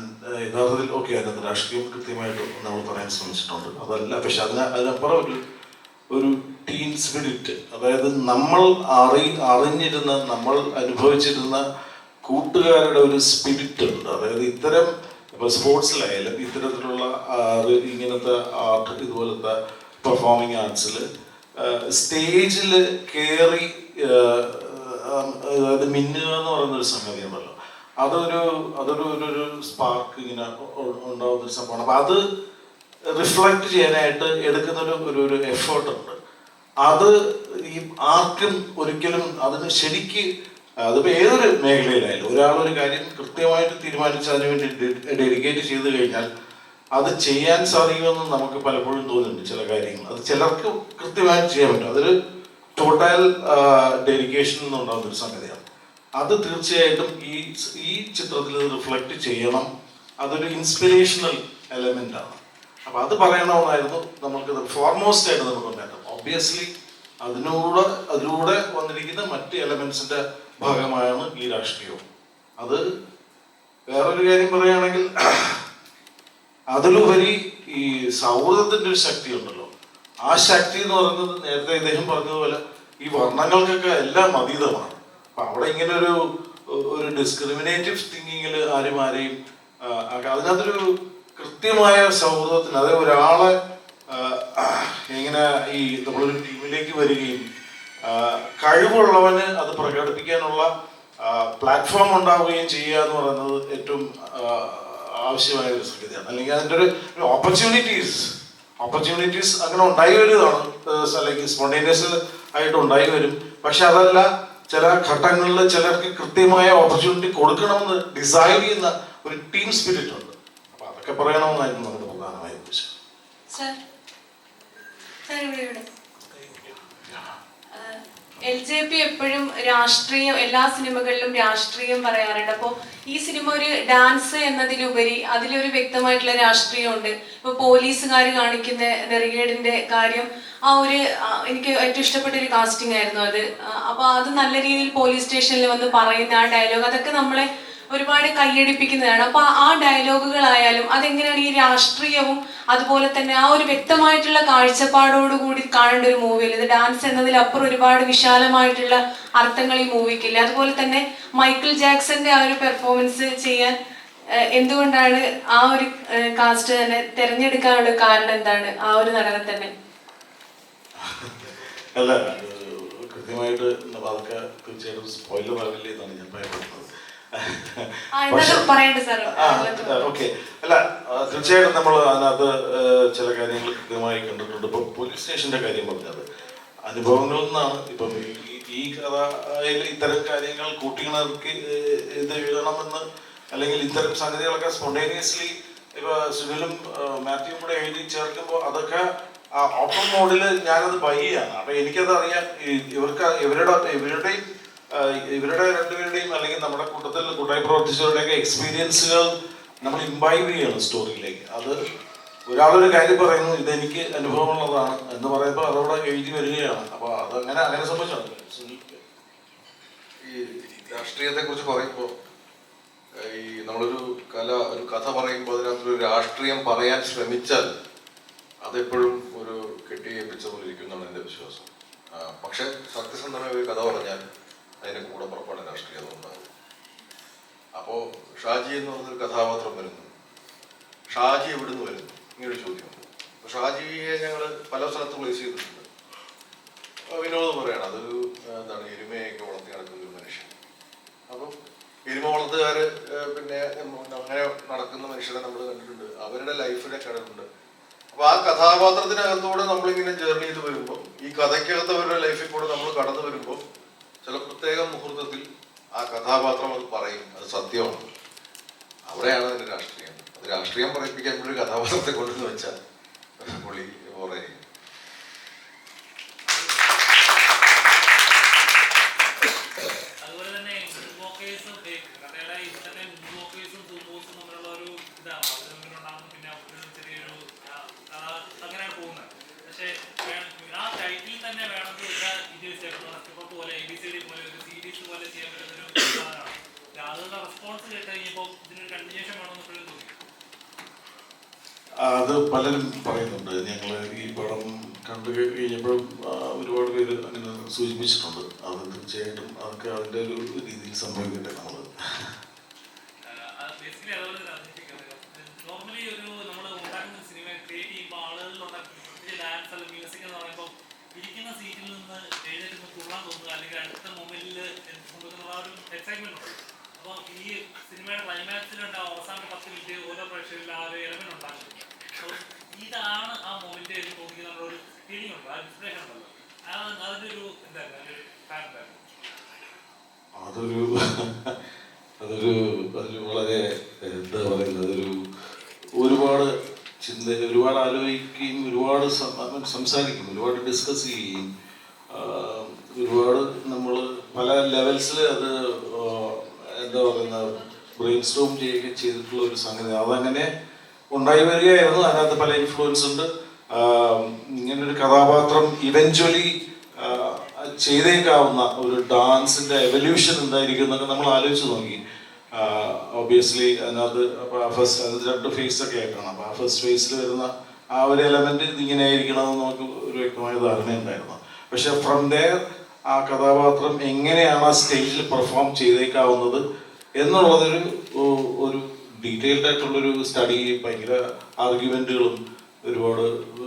യഥാർത്ഥത്തിൽ അതിനകത്ത് രാഷ്ട്രീയം കൃത്യമായിട്ട് നമ്മൾ പറയാൻ ശ്രമിച്ചിട്ടുണ്ട്. അതല്ല, പക്ഷെ അതിനപ്പുറം ഒരു ടീം സ്പിരിറ്റ്, അതായത് നമ്മൾ അറിഞ്ഞിരുന്ന നമ്മൾ അനുഭവിച്ചിരുന്ന കൂട്ടുകാരുടെ ഒരു സ്പിരിറ്റ് ഉണ്ട്. അതായത് ഇത്തരം ഇപ്പോൾ സ്പോർട്സിലായാലും ഇത്തരത്തിലുള്ള ഇങ്ങനത്തെ ആർട്ട് ഇതുപോലത്തെ പെർഫോമിങ് ആർട്സിൽ സ്റ്റേജിൽ കയറി അത് മിന്നുക എന്ന് പറയുന്നൊരു സംഗതി ഉണ്ടല്ലോ. അതൊരു സ്പാർക്ക് ഇങ്ങനെ ഉണ്ടാകുന്നൊരു സംഭവമാണ്. അപ്പം അത് റിഫ്ലക്റ്റ് ചെയ്യാനായിട്ട് എടുക്കുന്ന ഒരു എഫേർട്ട് ഉണ്ട്. അത് ഈ ആർക്കും ഒരിക്കലും അതിന് ശരിക്ക്, അതിപ്പോൾ ഏതൊരു മേഖലയിലായാലും ഒരാളൊരു കാര്യം കൃത്യമായിട്ട് തീരുമാനിച്ച് അതിന് വേണ്ടി ഡെഡിക്കേറ്റ് ചെയ്ത് കഴിഞ്ഞാൽ അത് ചെയ്യാൻ സാധിക്കുമെന്ന് നമുക്ക് പലപ്പോഴും തോന്നുന്നുണ്ട്. ചില കാര്യങ്ങൾ അത് ചിലർക്ക് കൃത്യമായിട്ട് ചെയ്യാൻ പറ്റും. അതൊരു ടോട്ടൽ ഡെഡിക്കേഷൻ എന്നുണ്ടാകുന്നൊരു സംഗതിയാണ്. അത് തീർച്ചയായിട്ടും ഈ ചിത്രത്തിൽ റിഫ്ലക്റ്റ് ചെയ്യണം. അതൊരു ഇൻസ്പിറേഷണൽ എലമെൻ്റ് ആണ്. അപ്പം അത് പറയണമെന്നായിരുന്നു നമ്മൾക്ക് ഫോർമോസ്റ്റ് ആയിട്ട് നമുക്ക് ഉണ്ടായിരുന്നു. ഒബ്വിയസ്ലി അതിലൂടെ വന്നിരിക്കുന്ന മറ്റ് എലമെന്റ്സിന്റെ ഭാഗമായാണ് ഈ രാഷ്ട്രീയവും. അത് വേറൊരു കാര്യം പറയുകയാണെങ്കിൽ അതിലുപരി ഈ സൗഹൃദത്തിന്റെ ഒരു ശക്തി ഉണ്ടല്ലോ. ആ ശക്തി എന്ന് പറയുന്നത് നേരത്തെ ഇദ്ദേഹം പറഞ്ഞതുപോലെ ഈ വർണ്ണങ്ങൾക്കൊക്കെ എല്ലാം അതീതമാണ്. അപ്പൊ അവിടെ ഇങ്ങനെ ഒരു ഡിസ്ക്രിമിനേറ്റീവ് തിങ്കിങ്ങിൽ ആരെയും അതിനകത്തൊരു കൃത്യമായ സൗഹൃദത്തിന്, അതായത് ഒരാളെ ഇങ്ങനെ ഈ നമ്മളൊരു ടീമിലേക്ക് വരികയും കഴിവുള്ളവന് അത് പ്രകടിപ്പിക്കാനുള്ള പ്ലാറ്റ്ഫോം ഉണ്ടാവുകയും ചെയ്യുക എന്ന് പറയുന്നത് ഏറ്റവും ആവശ്യമായ ഒരു സംഗതിയാണ്. അല്ലെങ്കിൽ അതിൻ്റെ ഒരു ഓപ്പർച്യൂണിറ്റീസ് അങ്ങനെ ഉണ്ടായി വരുന്നതാണ്. അല്ലെങ്കിൽ സ്പോണ്ടേനിയസ് ആയിട്ട് ഉണ്ടായി വരും. പക്ഷെ അതല്ല, ചില ഘട്ടങ്ങളിൽ ചിലർക്ക് കൃത്യമായ ഓപ്പർച്യൂണിറ്റി കൊടുക്കണമെന്ന് ഡിസൈഡ് ചെയ്യുന്ന ഒരു ടീം സ്പിരിറ്റ് ഉണ്ട്. അപ്പൊ അതൊക്കെ പറയണമെന്നായിരുന്നു നമ്മുടെ പ്രധാനമായ ഉദ്ദേശം. LJP എപ്പോഴും രാഷ്ട്രീയം, എല്ലാ സിനിമകളിലും രാഷ്ട്രീയം പറയാറുണ്ട്. അപ്പോൾ ഈ സിനിമ ഒരു ഡാൻസ് എന്നതിലുപരി അതിലൊരു വ്യക്തമായിട്ടുള്ള രാഷ്ട്രീയമുണ്ട്. ഇപ്പോൾ പോലീസുകാർ കാണിക്കുന്ന നെറികേടിന്റെ കാര്യം, എനിക്ക് ഏറ്റവും ഇഷ്ടപ്പെട്ട ഒരു കാസ്റ്റിംഗ് ആയിരുന്നു അത്. അപ്പോൾ അത് നല്ല രീതിയിൽ പോലീസ് സ്റ്റേഷനിൽ വന്ന് പറയുന്ന ആ ഡയലോഗ്, അതൊക്കെ നമ്മളെ ഒരുപാട് കൈയടിപ്പിക്കുന്നതാണ്. അപ്പൊ ആ ഡയലോഗുകളായാലും അതെങ്ങനെയാണ് ഈ രാഷ്ട്രീയവും അതുപോലെ തന്നെ ആ ഒരു വ്യക്തമായിട്ടുള്ള കാഴ്ചപ്പാടോടുകൂടി കാണേണ്ട ഒരു മൂവിയിൽ, ഇത് ഡാൻസ് എന്നതിലപ്പുറം ഒരുപാട് വിശാലമായിട്ടുള്ള അർത്ഥങ്ങൾ ഈ മൂവിക്കില്ല. അതുപോലെ തന്നെ മൈക്കിൾ ജാക്സന്റെ ആ ഒരു പെർഫോമൻസ് ചെയ്യാൻ എന്തുകൊണ്ടാണ് ആ ഒരു കാസ്റ്റ് തന്നെ തിരഞ്ഞെടുക്കാനുള്ള കാരണം എന്താണ്? ആ ഒരു നടനെ തന്നെ അല്ല, കൃത്യമായിട്ട് അതൊക്കെ തീർച്ചയായിട്ടും സ്പോയിലർ ആവില്ലേ എന്നാണ് ഞാൻ ഭയപ്പെടുന്നത്. ഓക്കെ, അല്ല തീർച്ചയായിട്ടും നമ്മൾ അതിനകത്ത് ചില കാര്യങ്ങൾ കൃത്യമായി കണ്ടിട്ടുണ്ട്. ഇപ്പൊ പോലീസ് സ്റ്റേഷന്റെ കാര്യം പറഞ്ഞത് അനുഭവങ്ങളിൽ നിന്നാണ്. ഇപ്പം ഈ കഥയിൽ ഇത്തരം കാര്യങ്ങൾ കൂട്ടിയിണക്കി ഇത് എഴുതണമെന്ന് അല്ലെങ്കിൽ ഇത്തരം സംഗതികളൊക്കെ സ്പോണ്ടേനിയസ്ലി ഇപ്പോൾ സുനിലും മാത്യുവും കൂടെ എഴുതി ചേർക്കുമ്പോൾ അതൊക്കെ ഓപ്പൺ മോഡിൽ ഞാനത് ബൈ ചെയ്യാണ്. അപ്പം എനിക്കത് അറിയാം. ഇവരുടെ രണ്ടുപേരുടെയും അല്ലെങ്കിൽ നമ്മുടെ കൂട്ടായി പ്രവർത്തിച്ചവരുടെയൊക്കെ എക്സ്പീരിയൻസുകൾ നമ്മൾ ഇംബൈബ് ചെയ്യണം സ്റ്റോറിയിലേക്ക്. അത് ഒരാളൊരു കാര്യം പറയുന്നു, ഇതെനിക്ക് അനുഭവമുള്ളതാണ് എന്ന് പറയുമ്പോൾ അതവിടെ എഴുതി വരികയാണ്. അപ്പോൾ അങ്ങനെ സംഭവിച്ചാണ്. ഈ രാഷ്ട്രീയത്തെ കുറിച്ച് പറയുമ്പോൾ ഈ നമ്മളൊരു കഥ പറയുമ്പോൾ അതിനകത്തൊരു രാഷ്ട്രീയം പറയാൻ ശ്രമിച്ചാൽ അതെപ്പോഴും ഒരു കെട്ടിയേൽപ്പിച്ച പോലെ ഇരിക്കും എന്നാണ് എൻ്റെ വിശ്വാസം. പക്ഷെ സത്യസന്ധമായ ഒരു കഥ പറഞ്ഞാൽ അതിൻ്റെ കൂടെ പുറപ്പാട് രാഷ്ട്രീയം ഉണ്ടാകും. അപ്പോൾ ഷാജി എന്ന് പറഞ്ഞൊരു കഥാപാത്രം വരുന്നു. ഷാജി എവിടുന്ന് വരുന്നു ഇങ്ങനൊരു ചോദ്യമുണ്ട്. അപ്പോൾ ഷാജിയെ ഞങ്ങൾ പല സ്ഥലത്ത് പ്ലേസ് ചെയ്തിട്ടുണ്ട്. വിനോദ് പറയണം അതൊരു എരുമയൊക്കെ വളർത്തി നടക്കുന്ന ഒരു മനുഷ്യൻ. അപ്പം എരുമ വളർത്തുകാർ പിന്നെ അങ്ങനെ നടക്കുന്ന മനുഷ്യരെ നമ്മൾ കണ്ടിട്ടുണ്ട്. അവരുടെ ലൈഫിലെ കടലുണ്ട്. അപ്പൊ ആ കഥാപാത്രത്തിനകത്തൂടെ നമ്മളിങ്ങനെ ജേർണി ചെയ്ത് വരുമ്പോൾ ഈ കഥയ്ക്കകത്ത് അവരുടെ ലൈഫിൽ കൂടെ നമ്മൾ കടന്നു വരുമ്പോൾ ചില പ്രത്യേക മുഹൂർത്തത്തിൽ ആ കഥാപാത്രം അത് പറയും, അത് സത്യമാണ്. അവിടെയാണ് അതിന്റെ രാഷ്ട്രീയം. അത് രാഷ്ട്രീയം പറയിപ്പിക്കാൻ ഒരു കഥാപാത്രത്തെ കൊണ്ടെന്ന് വെച്ചാൽ പുള്ളി പറയും. അത് പലരും പറയുന്നുണ്ട്. ഞങ്ങൾ ഈ പടം കണ്ടു കഴിഞ്ഞപ്പോഴും ഒരുപാട് പേര് അങ്ങനെ സൂചിപ്പിച്ചിട്ടുണ്ട്. അത് തീർച്ചയായിട്ടും അതൊക്കെ അതിൻ്റെ ഒരു രീതിയിൽ സംഭവിക്കട്ടെ. നമ്മൾ ഇരിക്കുന്ന സീറ്റിൽ നിന്ന് എഴുന്നേറ്റ് തുള്ളാൻ തോന്നുക അല്ലെങ്കിൽ അടുത്ത മൊമെന്റിൽ എക്സൈറ്റ്മെന്റ് ഉണ്ട്. അപ്പോൾ ഈ സിനിമയുടെ ക്ലൈമാക്സിലുണ്ടാവും അവസാന 10 മിനിറ്റ് ഓരോ പ്രേക്ഷകരിൽ ആ ഒരു എലമെന്റ് ഉണ്ടാകും. അപ്പോൾ ഇതാണ് ആ മൊമെന്റ് എന്ന് തോന്നിക്കുന്ന ഒരു ഫീലിംഗ് ഉണ്ട്, ആ ഇൻസ്പിറേഷൻ ഉണ്ടല്ലോ. അതിന്റെ ഒരു എന്തായിരുന്നു അതൊരു വളരെ എന്താ പറയുന്നത്, ഒരുപാട് ഒരുപാട് ആലോചിക്കുകയും ഒരുപാട് സംസാരിക്കും, ഒരുപാട് ഡിസ്കസ് ചെയ്യുകയും ഒരുപാട് നമ്മൾ പല ലെവൽസിൽ അത് എന്താ പറയുന്ന ബ്രെയിൻ സ്റ്റോം ചെയ്യുകയും ചെയ്തിട്ടുള്ള ഒരു സംഗതി. അതങ്ങനെ ഉണ്ടായി വരികയായിരുന്നു. അതിനകത്ത് പല ഇൻഫ്ലുവൻസ് ഉണ്ട്. ഇങ്ങനൊരു കഥാപാത്രം ഇവഞ്ച്വലി ചെയ്തേക്കാവുന്ന ഒരു ഡാൻസിൻ്റെ എവല്യൂഷൻ എന്തായിരിക്കും എന്നൊക്കെ നമ്മൾ ആലോചിച്ച് നോക്കി. ഒബിയസ്ലി അതിനകത്ത് അത് 2 ഫേസൊക്കെ ആയിട്ടാണ്. അപ്പോൾ ആ ഫസ്റ്റ് ഫേസിൽ വരുന്ന ആ ഒരു എലമെന്റ് ഇതിങ്ങനെ ആയിരിക്കണമെന്ന് നമുക്ക് ഒരു വ്യക്തമായ ധാരണയുണ്ടായിരുന്നു. പക്ഷെ ഫ്രം ദെയർ ആ കഥാപാത്രം എങ്ങനെയാണ് ആ സ്റ്റേജിൽ പെർഫോം ചെയ്തേക്കാവുന്നത് എന്നുള്ളതൊരു ഡീറ്റെയിൽഡ് ആയിട്ടുള്ളൊരു സ്റ്റഡി, ഭയങ്കര ആർഗ്യുമെന്റുകളും ഒരുപാട്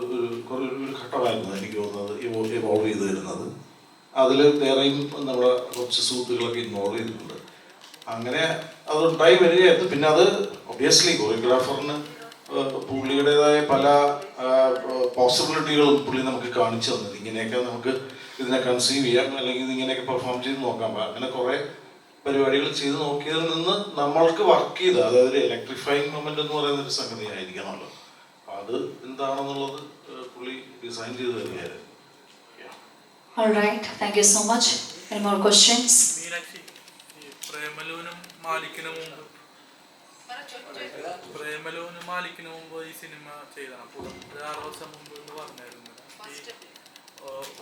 ഒരു ഘട്ടമായിരുന്നു എനിക്ക് തോന്നുന്നത് ഇവോൾവ് ചെയ്ത് വരുന്നത്. അതിൽ വേറെയും നമ്മുടെ കുറച്ച് സുഹൃത്തുക്കളൊക്കെ ഇൻവോൾവ് ചെയ്തിട്ടുണ്ട്. അങ്ങനെ അതുണ്ടായി വരികയായിരുന്നു. പിന്നെ അത് ഒബിയസ്ലി കൊറിയോഗ്രാഫറിന് പുള്ളിയുടേതായ പല പോസിബിലിറ്റികളും പുള്ളി നമുക്ക് കാണിച്ചു തന്നത്. ഇങ്ങനെയൊക്കെ നമുക്ക് ഇതിനെ കൺസീവ് ചെയ്യാം, അല്ലെങ്കിൽ ഇതിങ്ങനെയൊക്കെ പെർഫോം ചെയ്ത് നോക്കാം. അങ്ങനെ കുറേ പരിപാടികൾ ചെയ്ത് നോക്കിയതിൽ നിന്ന് നമ്മൾക്ക് വർക്ക് ചെയ്ത്, അതായത് ഒരു ഇലക്ട്രിഫൈങ് മൊമെന്റ് എന്ന് പറയുന്ന ഒരു സംഗതി ആയിരിക്കണമല്ലോ. അത് എന്താണെന്നുള്ളത് പുള്ളി ഡിസൈൻ ചെയ്ത് തരികയായിരുന്നു. All right, thank you so much. Any more questions? പ്രേമലുവിനും മാലിക്കിനും മുമ്പ് ഈ സിനിമ ചെയ്താണ്. ഒരു 6 വർഷം മുമ്പ് എന്ന് പറഞ്ഞായിരുന്നു.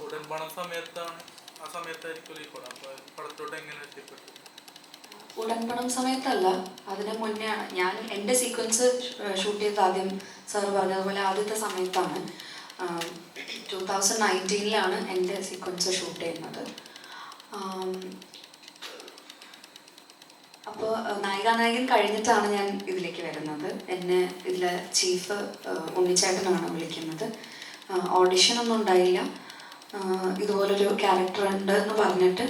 ഉടൻപണം സമയത്താണ്, ആ സമയത്തായിരിക്കും ഈ പടം. അപ്പൊ പടത്തോട്ട് എങ്ങനെ എത്തിപ്പെട്ടു? ഉടൻപണം സമയത്തല്ല, അതിന് മുന്നേ ആണ് ഞാൻ എൻ്റെ സീക്വൻസ് ഷൂട്ട് ചെയ്തത്. ആദ്യം സാർ പറഞ്ഞതുപോലെ ആദ്യത്തെ സമയത്താണ്. 2019 എൻ്റെ സീക്വൻസ് ഷൂട്ട് ചെയ്യുന്നത്. അപ്പോൾ നായികാനായകൻ കഴിഞ്ഞിട്ടാണ് ഞാൻ ഇതിലേക്ക് വരുന്നത്. എന്നെ ഇതിലെ ചീഫ് ഉണ്ണിച്ചേട്ടനാണ് വിളിക്കുന്നത്. ഓഡിഷനൊന്നും ഉണ്ടായില്ല. ഇതുപോലൊരു ക്യാരക്ടർ ഉണ്ട് എന്ന് പറഞ്ഞിട്ട്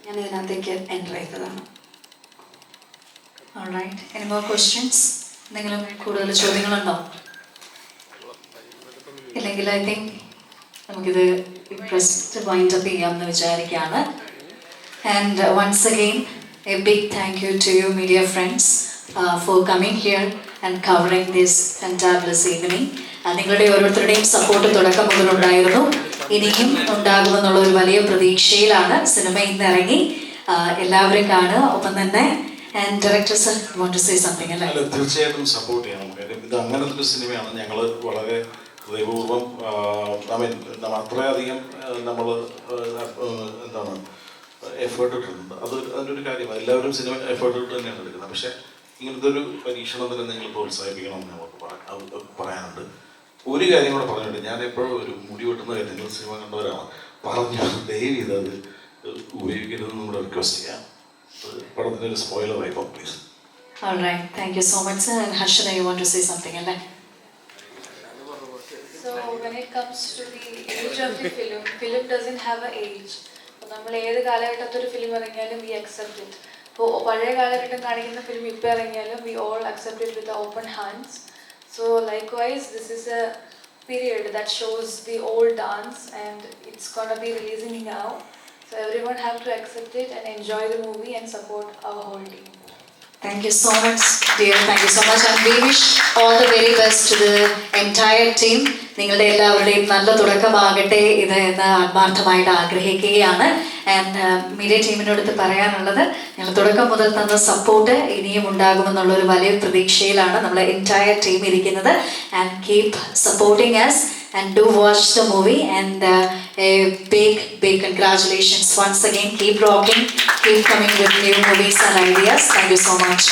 ഞാൻ ഇതിനകത്തേക്ക് എൻ്റർ ചെയ്തതാണ്. All right, any more questions? എന്തെങ്കിലും കൂടുതൽ ചോദ്യങ്ങളുണ്ടോ? ഇല്ലെങ്കിൽ ഐ തിങ്ക് നമുക്കിത് ഇംപ്രസ്ഡ് വൈൻഡ് അപ്പ് ചെയ്യാമെന്ന് വിചാരിക്കുകയാണ്. And once again a big thank you to you media friends for coming here and covering this fantabulous evening. നിങ്ങളുടെ ഓരോരുത്തരുടെയും സപ്പോർട്ട് തുടക്കം മുതലുണ്ടായിരുന്നു, ഇനിയും ഉണ്ടാകുമെന്നുള്ള ഒരു വലിയ പ്രതീക്ഷയിലാണ് സിനിമ ഇന്ന് ഇറങ്ങി. എല്ലാവരും കാണുക. ഒപ്പം തന്നെ director sir want to say something അല്ലേ? തീർച്ചയായിട്ടും സപ്പോർട്ട് ചെയ്യണം. കാര്യം ഇത് അങ്ങനത്തെ ഒരു സിനിമയാണ്. ഞങ്ങൾ വളരെ ഹൃദയപൂർവ്വം അത്രയധികം നമ്മൾ എന്താണ് എഫേർട്ട് ഇട്ടിട്ടുണ്ട്. അതിൻ്റെ കാര്യമാണ്. എല്ലാവരും സിനിമ എഫേർട്ട് ഇട്ട് തന്നെയാണ് എടുക്കുന്നത്. പക്ഷേ ഇങ്ങനത്തെ ഒരു പരീക്ഷണത്തിന് നിങ്ങൾ പ്രോത്സാഹിപ്പിക്കണം എന്ന് നമുക്ക് പറയാനുണ്ട്. ഒരു കാര്യം കൂടെ പറഞ്ഞിട്ടുണ്ട്. ഞാൻ എപ്പോഴും ഒരു മുടി വെട്ടുന്ന കാര്യം നിങ്ങൾ സിനിമ കണ്ടവരാണ് പറഞ്ഞു, ദയവ് ചെയ്ത് അത് ഉപയോഗിക്കരുതെന്ന് നമ്മുടെ റിക്വസ്റ്റ് ചെയ്യാം. പടത്തിൻ്റെ ഒരു സ്പോയിലറായി പോകും please. Alright, thank you so much sir. And Harshada, you want to say something അല്ലേ? So when it comes to the age of the film doesn't have an age. നമ്മൾ ഏത് കാലഘട്ടത്തിൽ ഒരു ഫിലിം ഇറങ്ങിയാലും we accept it. ഇപ്പോൾ പഴയ കാലഘട്ടം കാണിക്കുന്ന film ഇപ്പോൾ ഇറങ്ങിയാലും we all accept it with open hands. So likewise, this is a period that shows the old dance and it's gonna be releasing now. So everyone have to accept it and enjoy the movie and support our whole team. Thank you so much dear, thank you so much and we wish all the very best to the entire team. നിങ്ങളുടെ എല്ലാവരുടെയും നല്ല തുടക്കമാകട്ടെ ഇത് എന്ന് ആത്മാർത്ഥമായിട്ട് ആഗ്രഹിക്കുകയാണ്. And media ടീമിനോടത്ത് പറയാനുള്ളത്, ഞങ്ങൾ തുടക്കം മുതൽ തന്ന സപ്പോർട്ട് ഇനിയും ഉണ്ടാകുമെന്നുള്ളൊരു വലിയ പ്രതീക്ഷയിലാണ് നമ്മളെ എൻറ്റയർ ടീം ഇരിക്കുന്നത്. And keep supporting us and do watch the movie and a big congratulations once again. Keep rocking, keep coming with new movies and ideas. Thank you so much.